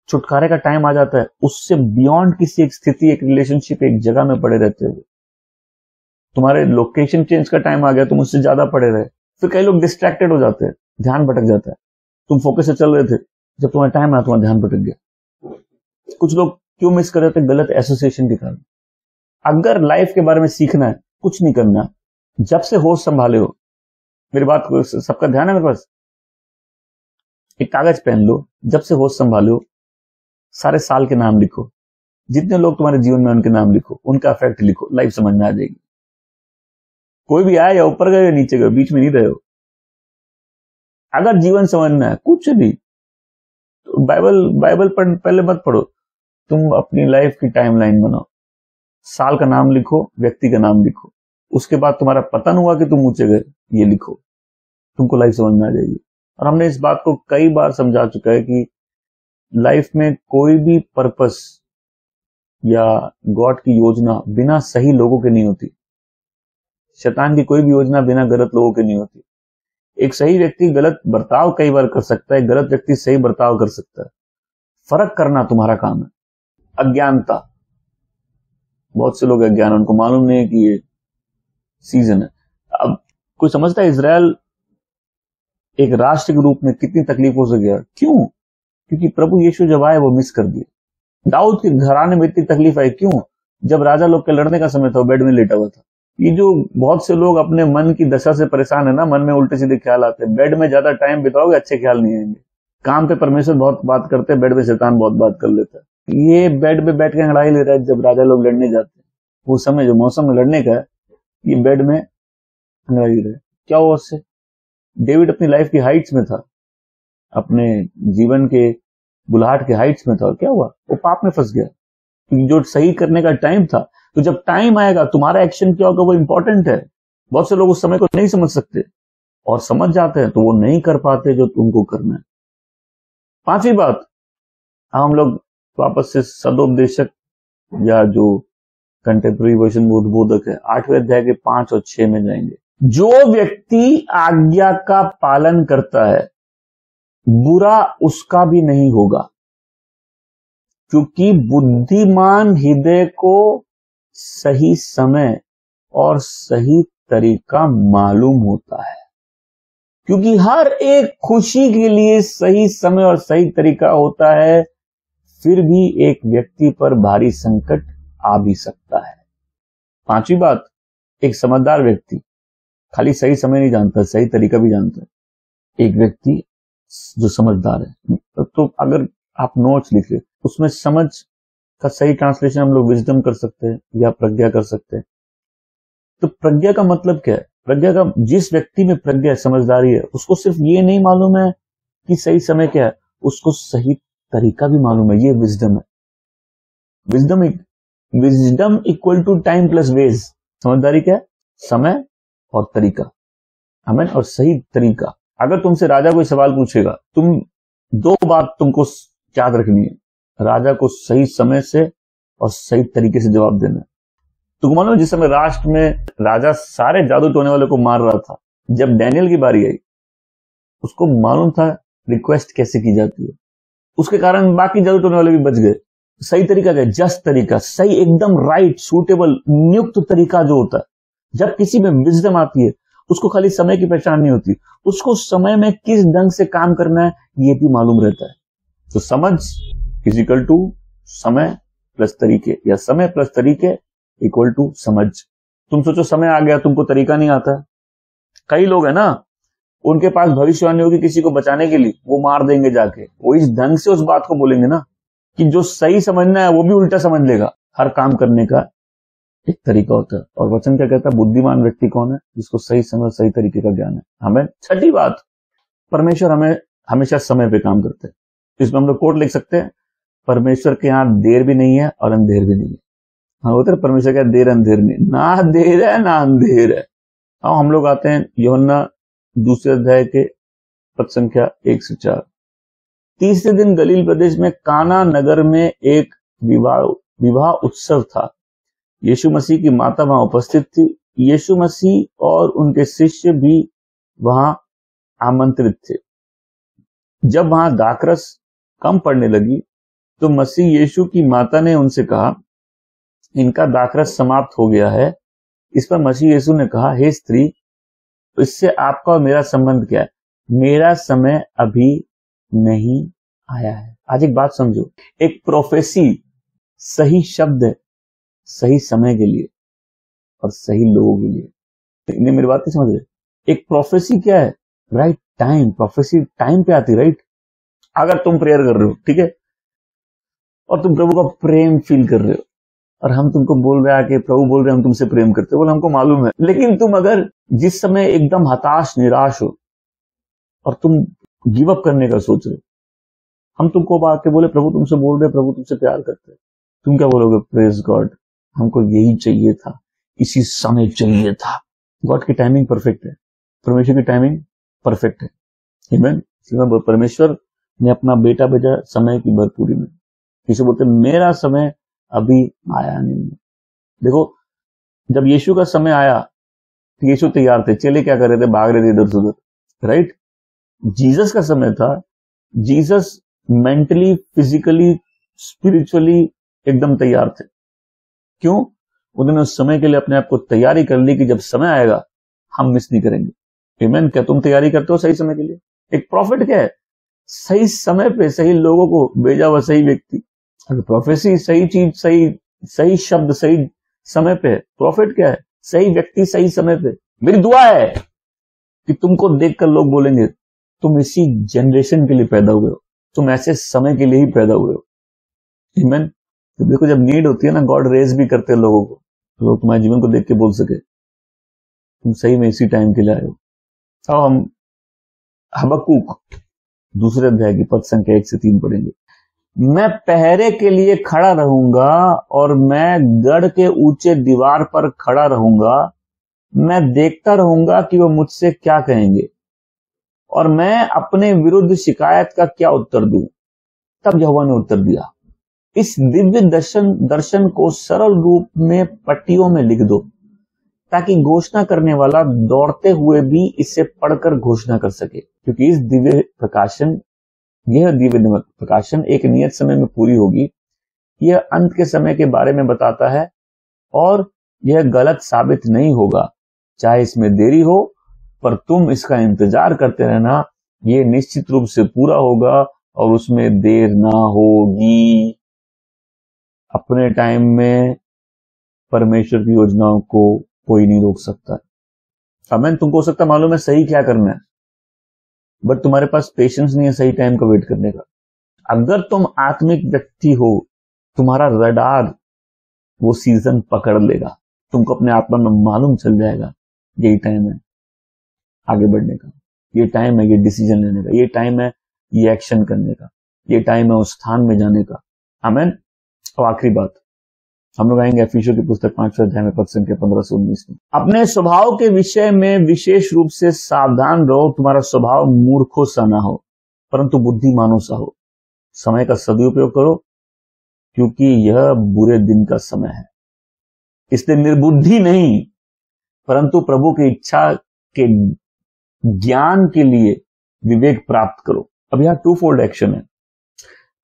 छुटकारे का टाइम आ जाता है, उससे बियॉन्ड किसी एक स्थिति, एक रिलेशनशिप, एक जगह में पड़े रहते हो। तुम्हारे लोकेशन चेंज का टाइम आ गया, तुम उससे ज्यादा पड़े रहे, फिर कई लोग डिस्ट्रैक्टेड हो जाते हैं, ध्यान भटक जाता है। तुम फोकस से चल रहे थे, जब तुम्हारा टाइम आया तुम्हारा ध्यान भटक गया। कुछ लोग क्यों मिस कर रहे थे? गलत एसोसिएशन के कारण। अगर लाइफ के बारे में सीखना है, कुछ नहीं करना, जब से होश संभाले हो, मेरी बात को सबका ध्यान है मेरे पास, एक कागज पहन लो, जब से होश संभाले हो, सारे साल के नाम लिखो, जितने लोग तुम्हारे जीवन में उनके नाम लिखो, उनका इफेक्ट लिखो, लाइफ समझ में आ जाएगी। कोई भी आए या ऊपर गए या नीचे गए, बीच में नहीं रहे हो। अगर जीवन समझना है कुछ भी, तो बाइबल पहले मत पढ़ो, तुम अपनी लाइफ की टाइमलाइन बनाओ, साल का नाम लिखो, व्यक्ति का नाम लिखो, उसके बाद तुम्हारा पतन हुआ कि तुम ऊंचे गए, ये लिखो, तुमको लाइफ समझ में आ जाएगी। और हमने इस बात को कई बार समझा चुका है कि लाइफ में कोई भी पर्पस या गॉड की योजना बिना सही लोगों के नहीं होती। शैतान की कोई भी योजना बिना गलत लोगों के नहीं होती। एक सही व्यक्ति गलत बर्ताव कई बार कर सकता है, गलत व्यक्ति सही बर्ताव कर सकता है। फर्क करना तुम्हारा काम है। अज्ञानता, बहुत से लोग अज्ञान, उनको मालूम नहीं है कि ये सीजन है। अब कोई समझता है इजराइल एक राष्ट्र के रूप में कितनी तकलीफ हो सके। क्यों? क्योंकि प्रभु यीशु जब आए वो मिस कर दिए। दाऊद के घराने में इतनी तकलीफ आई क्यों? जब राजा लोग के लड़ने का समय था वो बेड में लेटा हुआ था। ये जो बहुत से लोग अपने मन की दशा से परेशान है ना, मन में उल्टे सीधे ख्याल आते हैं, बेड में ज्यादा टाइम बिताओगे अच्छे ख्याल नहीं आएंगे। काम पे परमेश्वर बहुत बात करते हैं, बेड में शैतान बहुत बात कर लेता है। ये बेड में बैठ के अंगड़ाई ले रहा है जब राजा लोग लड़ने जाते हैं, वो समय जो मौसम में लड़ने का है, ये बेड में अंगड़ाई ले रहा है। क्या हुआ उससे? डेविड अपनी लाइफ की हाइट्स में था, अपने जीवन के बुलाहट के हाइट्स में था, और क्या हुआ? वो पाप में फंस गया। जो सही करने का टाइम था, तो जब टाइम आएगा तुम्हारा एक्शन क्या होगा वो इंपॉर्टेंट है। बहुत से लोग उस समय को नहीं समझ सकते, और समझ जाते हैं तो वो नहीं कर पाते जो तुमको करना है। पांचवी बात, हम लोग वापस से सदोपदेशक या जो कंटेम्प्रेरी वर्जन में उद्बोधक है 8वें अध्याय के 5 और 6 में जाएंगे। जो व्यक्ति आज्ञा का पालन करता है बुरा उसका भी नहीं होगा, क्योंकि बुद्धिमान हृदय को सही समय और सही तरीका मालूम होता है। क्योंकि हर एक खुशी के लिए सही समय और सही तरीका होता है, फिर भी एक व्यक्ति पर भारी संकट आ भी सकता है। पांचवी बात, एक समझदार व्यक्ति खाली सही समय नहीं जानता, सही तरीका भी जानता है। एक व्यक्ति जो समझदार है, तो अगर आप नोट्स लिख ले, उसमें समझ का सही ट्रांसलेशन हम लोग विजडम कर सकते हैं या प्रज्ञा कर सकते हैं। तो प्रज्ञा का मतलब क्या है? प्रज्ञा का, जिस व्यक्ति में प्रज्ञा समझदारी है, उसको सिर्फ ये नहीं मालूम है कि सही समय क्या है, उसको सही तरीका भी मालूम है। ये विजडम है। Wisdom equal to time plus wage. समझदारी क्या है? समय और तरीका, आमीन, और सही तरीका। अगर तुमसे राजा कोई सवाल पूछेगा, तुम दो बात तुमको याद रखनी है, राजा को सही समय से और सही तरीके से जवाब देना है। तुमको मालूम है जिस समय राष्ट्र में राजा सारे जादू टोने वाले को मार रहा था, जब डैनियल की बारी आई, उसको मालूम था रिक्वेस्ट कैसे की जाती है, उसके कारण बाकी जादू टोने वाले भी बच गए। सही तरीका क्या? जस्ट तरीका, सही, एकदम राइट, सूटेबल, नियुक्त तरीका जो होता है। जब किसी में विजडम आती है, उसको खाली समय की पहचान नहीं होती, उसको समय में किस ढंग से काम करना है ये भी मालूम रहता है। तो समझ इक्वल टू समय प्लस तरीके, या समय प्लस तरीके इक्वल टू समझ। तुम सोचो समय आ गया, तुमको तरीका नहीं आता। कई लोग है ना, उनके पास भविष्यवाणी होगी किसी को बचाने के लिए, वो मार देंगे जाके। वो इस ढंग से उस बात को बोलेंगे ना कि जो सही समझना है वो भी उल्टा समझ लेगा। हर काम करने का एक तरीका होता है। और वचन क्या कहता है? बुद्धिमान व्यक्ति कौन है? जिसको सही समय सही तरीके का ज्ञान है। हमें छठी बात, परमेश्वर हमें हमेशा समय पे काम करते हैं। इसमें हम लोग कोट लिख सकते हैं, परमेश्वर के यहाँ देर भी नहीं है और अंधेर भी नहीं है। हाँ, होता है परमेश्वर क्या देर अंधेर नहीं, ना देर है ना अंधेर है। हाँ, हम लोग आते हैं यूहन्ना 2 अध्याय के पद संख्या 1 से 4। तीसरे दिन गलील प्रदेश में काना नगर में एक विवाह उत्सव था। यीशु मसीह की माता वहां उपस्थित थी। यीशु मसीह और उनके शिष्य भी वहां आमंत्रित थे। जब वहां दाखरस कम पड़ने लगी तो मसीह यीशु की माता ने उनसे कहा, इनका दाखरस समाप्त हो गया है। इस पर मसीह यीशु ने कहा, हे स्त्री, इससे आपका और मेरा संबंध क्या है? मेरा समय अभी नहीं आया है। आज एक बात समझो, एक प्रोफेसी सही शब्द है सही समय के लिए और सही लोगों के लिए। इन्हें मेरी बात नहीं समझ रहे? एक प्रोफेसी क्या है? Right time. प्रोफेसी टाइम पे आती, राइट? अगर तुम प्रेयर कर रहे हो, ठीक है, और तुम प्रभु का प्रेम फील कर रहे हो, और हम तुमको बोल रहे हैं कि प्रभु बोल रहे हैं हम तुमसे प्रेम करते हो, बोले हमको मालूम है, लेकिन तुम अगर जिस समय एकदम हताश निराश हो और तुम गिव अप करने का सोच रहे हो, हम तुमको बात के बोले प्रभु तुमसे बोल रहे, प्रभु तुमसे प्यार करते हैं, तुम क्या बोलोगे? प्रेज गॉड, हमको यही चाहिए था, इसी समय चाहिए था। गॉड की टाइमिंग परफेक्ट है, परमेश्वर की टाइमिंग परफेक्ट है। आमीन। परमेश्वर ने अपना बेटा भेजा समय की भरपूरी में। किसी बोलते मेरा समय अभी आया नहीं है। देखो, जब यीशु का समय आया तो यीशु तैयार थे, चेले क्या कर रहे थे? भाग रहे थे इधर से उधर, राइट? जीसस का समय था, जीसस मेंटली, फिजिकली, स्पिरिचुअली एकदम तैयार थे। क्यों? उन्होंने उस समय के लिए अपने आप को तैयारी कर ली कि जब समय आएगा हम मिस नहीं करेंगे। आमीन। क्या तुम तैयारी करते हो सही समय के लिए? एक प्रॉफिट क्या है? सही समय पे सही लोगों को भेजा हुआ सही व्यक्ति। अगर प्रोफेसी सही चीज, सही सही शब्द सही समय पे है, प्रॉफिट क्या है? सही व्यक्ति सही समय पे। मेरी दुआ है कि तुमको देखकर लोग बोलेंगे तुम इसी जनरेशन के लिए पैदा हुए हो, तुम ऐसे समय के लिए ही पैदा हुए हो। आमीन। तो देखो, जब नीड होती है ना, गॉड रेज भी करते हैं लोगों को, तो लोग तुम्हारे जीवन को देख के बोल सके तुम सही में इसी टाइम के लिए आए हो। अब हम हबक्कूक दूसरे अध्याय की पद संख्या 1 से 3 पढ़ेंगे। मैं पहरे के लिए खड़ा रहूंगा और मैं गढ़ के ऊंचे दीवार पर खड़ा रहूंगा। मैं देखता रहूंगा कि वो मुझसे क्या कहेंगे और मैं अपने विरुद्ध शिकायत का क्या उत्तर दूं। तब यहोवा ने उत्तर दिया, इस दिव्य दर्शन को सरल रूप में पट्टियों में लिख दो, ताकि घोषणा करने वाला दौड़ते हुए भी इसे पढ़कर घोषणा कर सके। क्योंकि यह दिव्य प्रकाशन एक नियत समय में पूरी होगी। यह अंत के समय के बारे में बताता है और यह गलत साबित नहीं होगा, चाहे इसमें देरी हो, पर तुम इसका इंतजार करते रहना। यह निश्चित रूप से पूरा होगा और उसमें देर ना होगी। अपने टाइम में परमेश्वर की योजनाओं को कोई नहीं रोक सकता। आमीन। तुमको हो सकता मालूम है सही क्या करना है, बट तुम्हारे पास पेशेंस नहीं है सही टाइम का वेट करने का। अगर तुम आत्मिक व्यक्ति हो, तुम्हारा रडार वो सीजन पकड़ लेगा। तुमको अपने आत्मा में मालूम चल जाएगा यही टाइम है आगे बढ़ने का, ये टाइम है ये डिसीजन लेने का, ये टाइम है ये एक्शन करने का, ये टाइम है उस स्थान में जाने का। आमीन। और आखिरी बात हम लोग आएंगे एफिसियों की पुस्तक 5वें अध्याय में पद संख्या 15 से 19 में। अपने स्वभाव के विषय में विशेष रूप से सावधान रहो। तुम्हारा स्वभाव मूर्खों सा ना हो, परंतु बुद्धिमानों सा हो। समय का सदुपयोग करो, क्योंकि यह बुरे दिन का समय है। इसलिए निर्बुद्धि नहीं, परंतु प्रभु की इच्छा के ज्ञान के लिए विवेक प्राप्त करो। अब यहां 2 फोल्ड एक्शन है।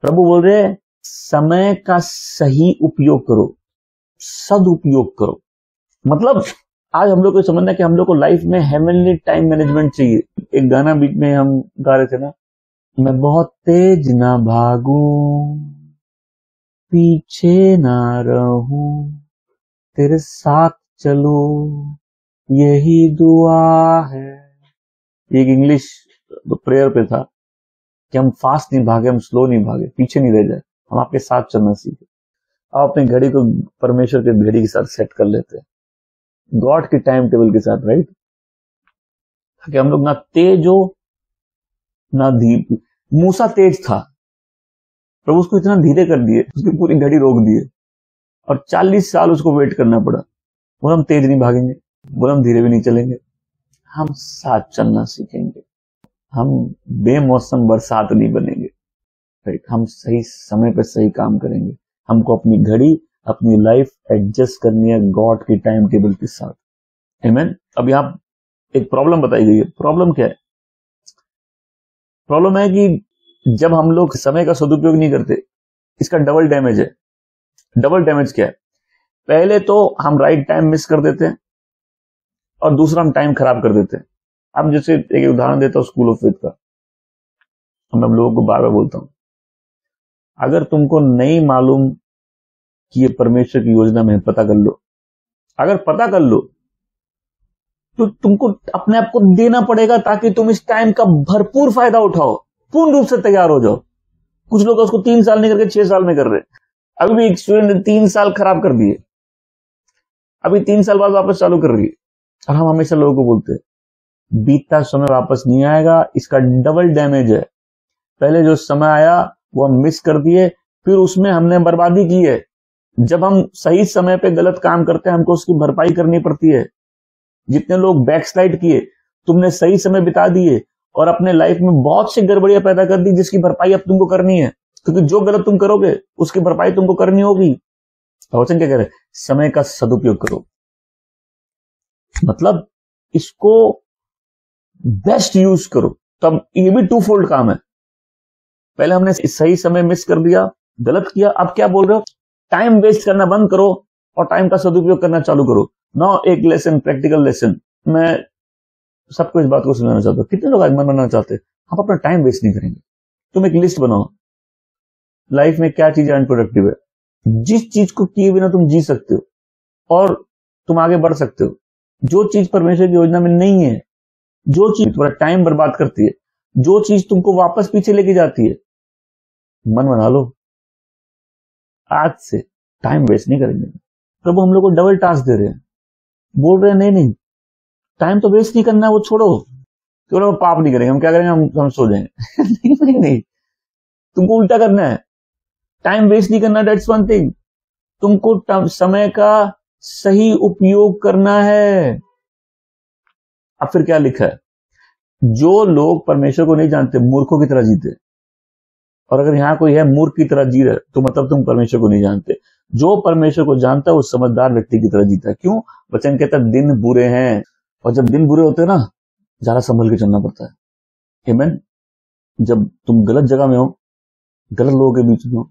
प्रभु बोल रहे हैं समय का सही उपयोग करो, सदुपयोग करो। मतलब आज हम लोग को समझना है कि हम लोग को लाइफ में हेवनली टाइम मैनेजमेंट चाहिए। एक गाना बीच में हम गा रहे थे ना, मैं बहुत तेज ना भागूं, पीछे ना रहूं, तेरे साथ चलो, यही दुआ है। एक इंग्लिश प्रेयर पे था कि हम फास्ट नहीं भागे, हम स्लो नहीं भागे, पीछे नहीं रह जाए, हम आपके साथ चलना सीखे। आप अपनी घड़ी को परमेश्वर के घड़ी के साथ सेट कर लेते हैं, गॉड के टाइम टेबल के साथ, राइट? कि हम लोग ना तेज हो ना धीरे। मूसा तेज था, प्रभु उसको इतना धीरे कर दिए, उसकी पूरी घड़ी रोक दिए और 40 साल उसको वेट करना पड़ा। बोला हम तेज नहीं भागेंगे, बोला हम धीरे भी नहीं चलेंगे, हम साथ चलना सीखेंगे, हम बेमौसम बरसात नहीं बनेंगे, राइट? हम सही समय पर सही काम करेंगे। हमको अपनी घड़ी, अपनी लाइफ एडजस्ट करनी है गॉड के टाइम टेबल के साथ। आमीन। अब यहां एक प्रॉब्लम बताई गई है। प्रॉब्लम क्या है? प्रॉब्लम है कि जब हम लोग समय का सदुपयोग नहीं करते, इसका डबल डैमेज है। डबल डैमेज क्या है? पहले तो हम राइट टाइम मिस कर देते हैं और दूसरा हम टाइम खराब कर देते हैं। अब जैसे एक उदाहरण देता हूं स्कूल ऑफ फेथ का, मैं लोगों को बार बार बोलता हूं, अगर तुमको नहीं मालूम कि ये परमेश्वर की योजना में पता कर लो। अगर पता कर लो तो तुमको अपने आप को देना पड़ेगा, ताकि तुम इस टाइम का भरपूर फायदा उठाओ, पूर्ण रूप से तैयार हो जाओ। कुछ लोग उसको 3 साल नहीं करके 6 साल में कर रहे। अभी भी एक स्टूडेंट ने 3 साल खराब कर दिए, अभी 3 साल बाद वापस चालू कर रही है। और हम हमेशा लोगों को बोलते हैं बीतता समय वापस नहीं आएगा, इसका डबल डैमेज है। पहले जो समय आया वो हम मिस कर दिए, फिर उसमें हमने बर्बादी की है। जब हम सही समय पे गलत काम करते हैं, हमको उसकी भरपाई करनी पड़ती है। जितने लोग बैकस्लाइड किए, तुमने सही समय बिता दिए और अपने लाइफ में बहुत सी गड़बड़ियां पैदा कर दी, जिसकी भरपाई अब तुमको करनी है। क्योंकि जो गलत तुम करोगे उसकी भरपाई तुमको करनी होगी। वचन क्या कह रहे? समय का सदुपयोग करो, मतलब इसको बेस्ट यूज करो। तब ये भी 2 फोल्ड काम है। पहले हमने सही समय मिस कर दिया, गलत किया। अब क्या बोल रहे हो? टाइम वेस्ट करना बंद करो और टाइम का सदुपयोग करना चालू करो। नाउ एक लेसन, प्रैक्टिकल लेसन। मैं सबको इस बात को समझाना चाहता हूँ। कितने लोग आज मन बनाना चाहते हैं, आप अपना टाइम वेस्ट नहीं करेंगे। तुम एक लिस्ट बनाओ, लाइफ में क्या चीज अनप्रोडक्टिव है, जिस चीज को किए बिना तुम जी सकते हो और तुम आगे बढ़ सकते हो, जो चीज परमेश्वर की योजना में नहीं है, जो चीज तुम्हारा टाइम बर्बाद करती है, जो चीज तुमको वापस पीछे लेके जाती है, मन बना लो आज से टाइम वेस्ट नहीं करेंगे। प्रभु हम लोग को डबल टास्क दे रहे हैं, बोल रहे हैं नहीं नहीं टाइम तो वेस्ट नहीं करना है, वो छोड़ो, चलो पाप नहीं करेंगे, हम क्या करेंगे, हम सो जाएंगे। नहीं नहीं नहीं, तुमको उल्टा करना है, टाइम वेस्ट नहीं करना, दैट्स वन थिंग। तुमको समय का सही उपयोग करना है। अब फिर क्या लिखा है, जो लोग परमेश्वर को नहीं जानते मूर्खों की तरह जीते। और अगर यहां कोई है मूर्ख की तरह जी रहे तो मतलब तुम परमेश्वर को नहीं जानते। जो परमेश्वर को जानता है वो समझदार व्यक्ति की तरह जीता है। क्यों? वचन कहता है दिन बुरे हैं, और जब दिन बुरे होते हैं ना, ज्यादा संभल के चलना पड़ता है। आमीन। जब तुम गलत जगह में हो, गलत लोगों के बीच में हो,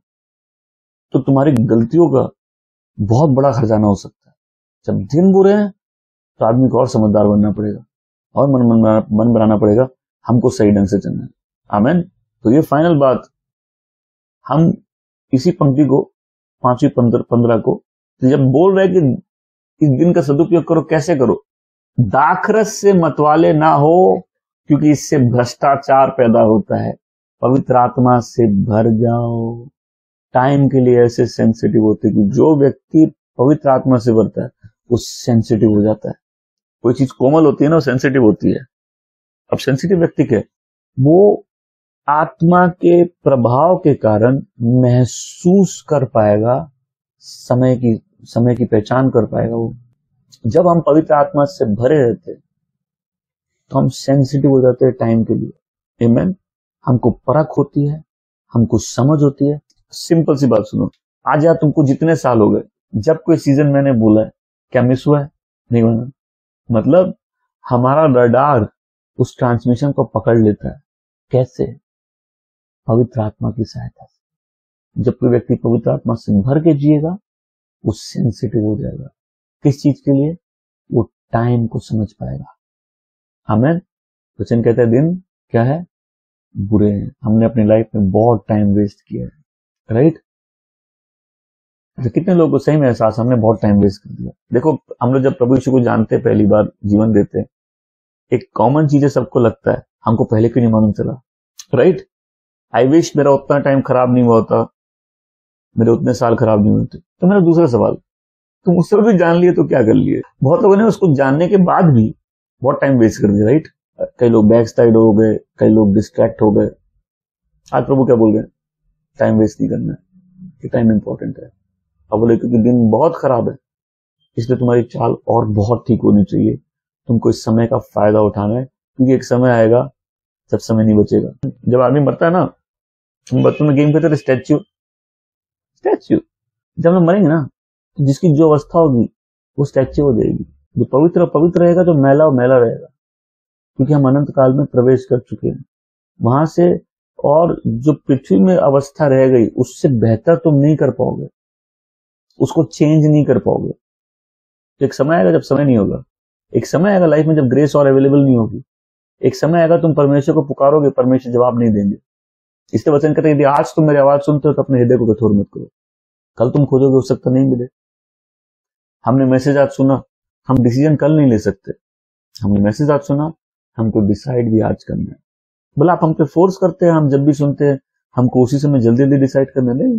तो तुम्हारी गलतियों का बहुत बड़ा खजाना हो सकता है। जब दिन बुरे हैं तो आदमी को और समझदार बनना पड़ेगा और मन बनाना पड़ेगा, हमको सही ढंग से चलना है। आमीन। तो ये फाइनल बात, हम इसी पंक्ति को 5-15 को जब बोल रहे कि इस दिन का सदुपयोग करो, कैसे करो? दाखरस से मतवाले ना हो, क्योंकि इससे भ्रष्टाचार पैदा होता है। पवित्र आत्मा से भर जाओ। टाइम के लिए ऐसे सेंसिटिव होते कि जो व्यक्ति पवित्र आत्मा से भरता है वो सेंसिटिव हो जाता है। कोई चीज कोमल होती है ना, वो सेंसिटिव होती है। अब सेंसिटिव व्यक्ति के वो आत्मा के प्रभाव के कारण महसूस कर पाएगा, समय की पहचान कर पाएगा। वो जब हम पवित्र आत्मा से भरे रहते तो हम सेंसिटिव हो जाते हैं टाइम के लिए। आमीन। हमको परख होती है, हमको समझ होती है। सिंपल सी बात सुनो, आज यार तुमको जितने साल हो गए, जब कोई सीजन मैंने बोला है, क्या मिस हुआ है? नहीं हुआ। मतलब हमारा रडार उस ट्रांसमिशन को पकड़ लेता है। कैसे? पवित्र आत्मा की सहायता से। जब कोई व्यक्ति पवित्र आत्मा से भर के जिएगा वो सेंसिटिव हो जाएगा। किस चीज के लिए? वो टाइम को समझ पाएगा। आमीन। वचन कहता है दिन क्या है? बुरे हैं। हमने अपनी लाइफ में बहुत टाइम वेस्ट किया है, राइट? तो कितने लोगों को सही में एहसास, हमने बहुत टाइम वेस्ट कर दिया। देखो हम लोग जब प्रभु यीशु को जानते हैं, पहली बार जीवन देते हैं, एक कॉमन चीज है, सबको लगता है हमको पहले क्यों नहीं मालूम चला, राइट? आई विश मेरा उतना टाइम खराब नहीं हुआ होता, मेरे उतने साल खराब नहीं होते। तो मेरा दूसरा सवाल, तुम उस समय भी जान लिए तो क्या कर लिए? बहुत लोगों ने उसको जानने के बाद भी बहुत टाइम वेस्ट कर दिया, राइट? कई लोग बैक साइड हो गए, कई लोग डिस्ट्रैक्ट हो गए। आज प्रभु क्या बोल रहे हैं? टाइम वेस्ट नहीं करना है, कि टाइम इंपॉर्टेंट है। अब बोले क्योंकि दिन बहुत खराब है, इसलिए तुम्हारी चाल और बहुत ठीक होनी चाहिए। तुमको इस समय का फायदा उठाना है, क्योंकि एक समय आएगा जब समय नहीं बचेगा। जब आदमी मरता है ना, हम बचपन में गेम खेलते थे स्टैच्यू, जब हम मरेंगे ना, तो जिसकी जो अवस्था होगी वो स्टैच्यू हो जाएगी। जो पवित्र रहेगा, जो मैला मैला रहेगा, क्योंकि हम अनंत काल में प्रवेश कर चुके हैं वहां से। और जो पृथ्वी में अवस्था रह गई उससे बेहतर तुम नहीं कर पाओगे, उसको चेंज नहीं कर पाओगे। एक समय आएगा जब समय नहीं होगा। एक समय आएगा लाइफ में जब ग्रेस और अवेलेबल नहीं होगी। एक समय आएगा तुम परमेश्वर को पुकारोगे, परमेश्वर जवाब नहीं देंगे। इसलिए वचन कहते हैं यदि आज तुम मेरी आवाज सुनते हो तो अपने हृदय को कठोर मत करो। कल तुम खोजोगे, हो सकता नहीं मिले। हमने मैसेज आज सुना, हम डिसीजन कल नहीं ले सकते। हमने मैसेज आज सुना, हमको डिसाइड भी आज करना है। बोला आप हम पे फोर्स करते हैं, हम जब भी सुनते हैं हमको उसी समय जल्दी जल्दी डिसाइड करना। नहीं,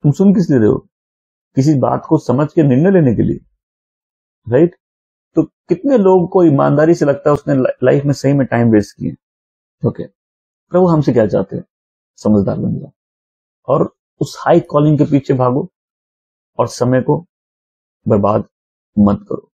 तुम सुन किस लिए रहे हो? किसी बात को समझ के निर्णय लेने के लिए, राइट? तो कितने लोगों को ईमानदारी से लगता है उसने लाइफ में सही में टाइम वेस्ट किए। ओके, प्रभु हमसे क्या चाहते हैं? समझदार बन जाओ और उस हाई कॉलिंग के पीछे भागो और समय को बर्बाद मत करो।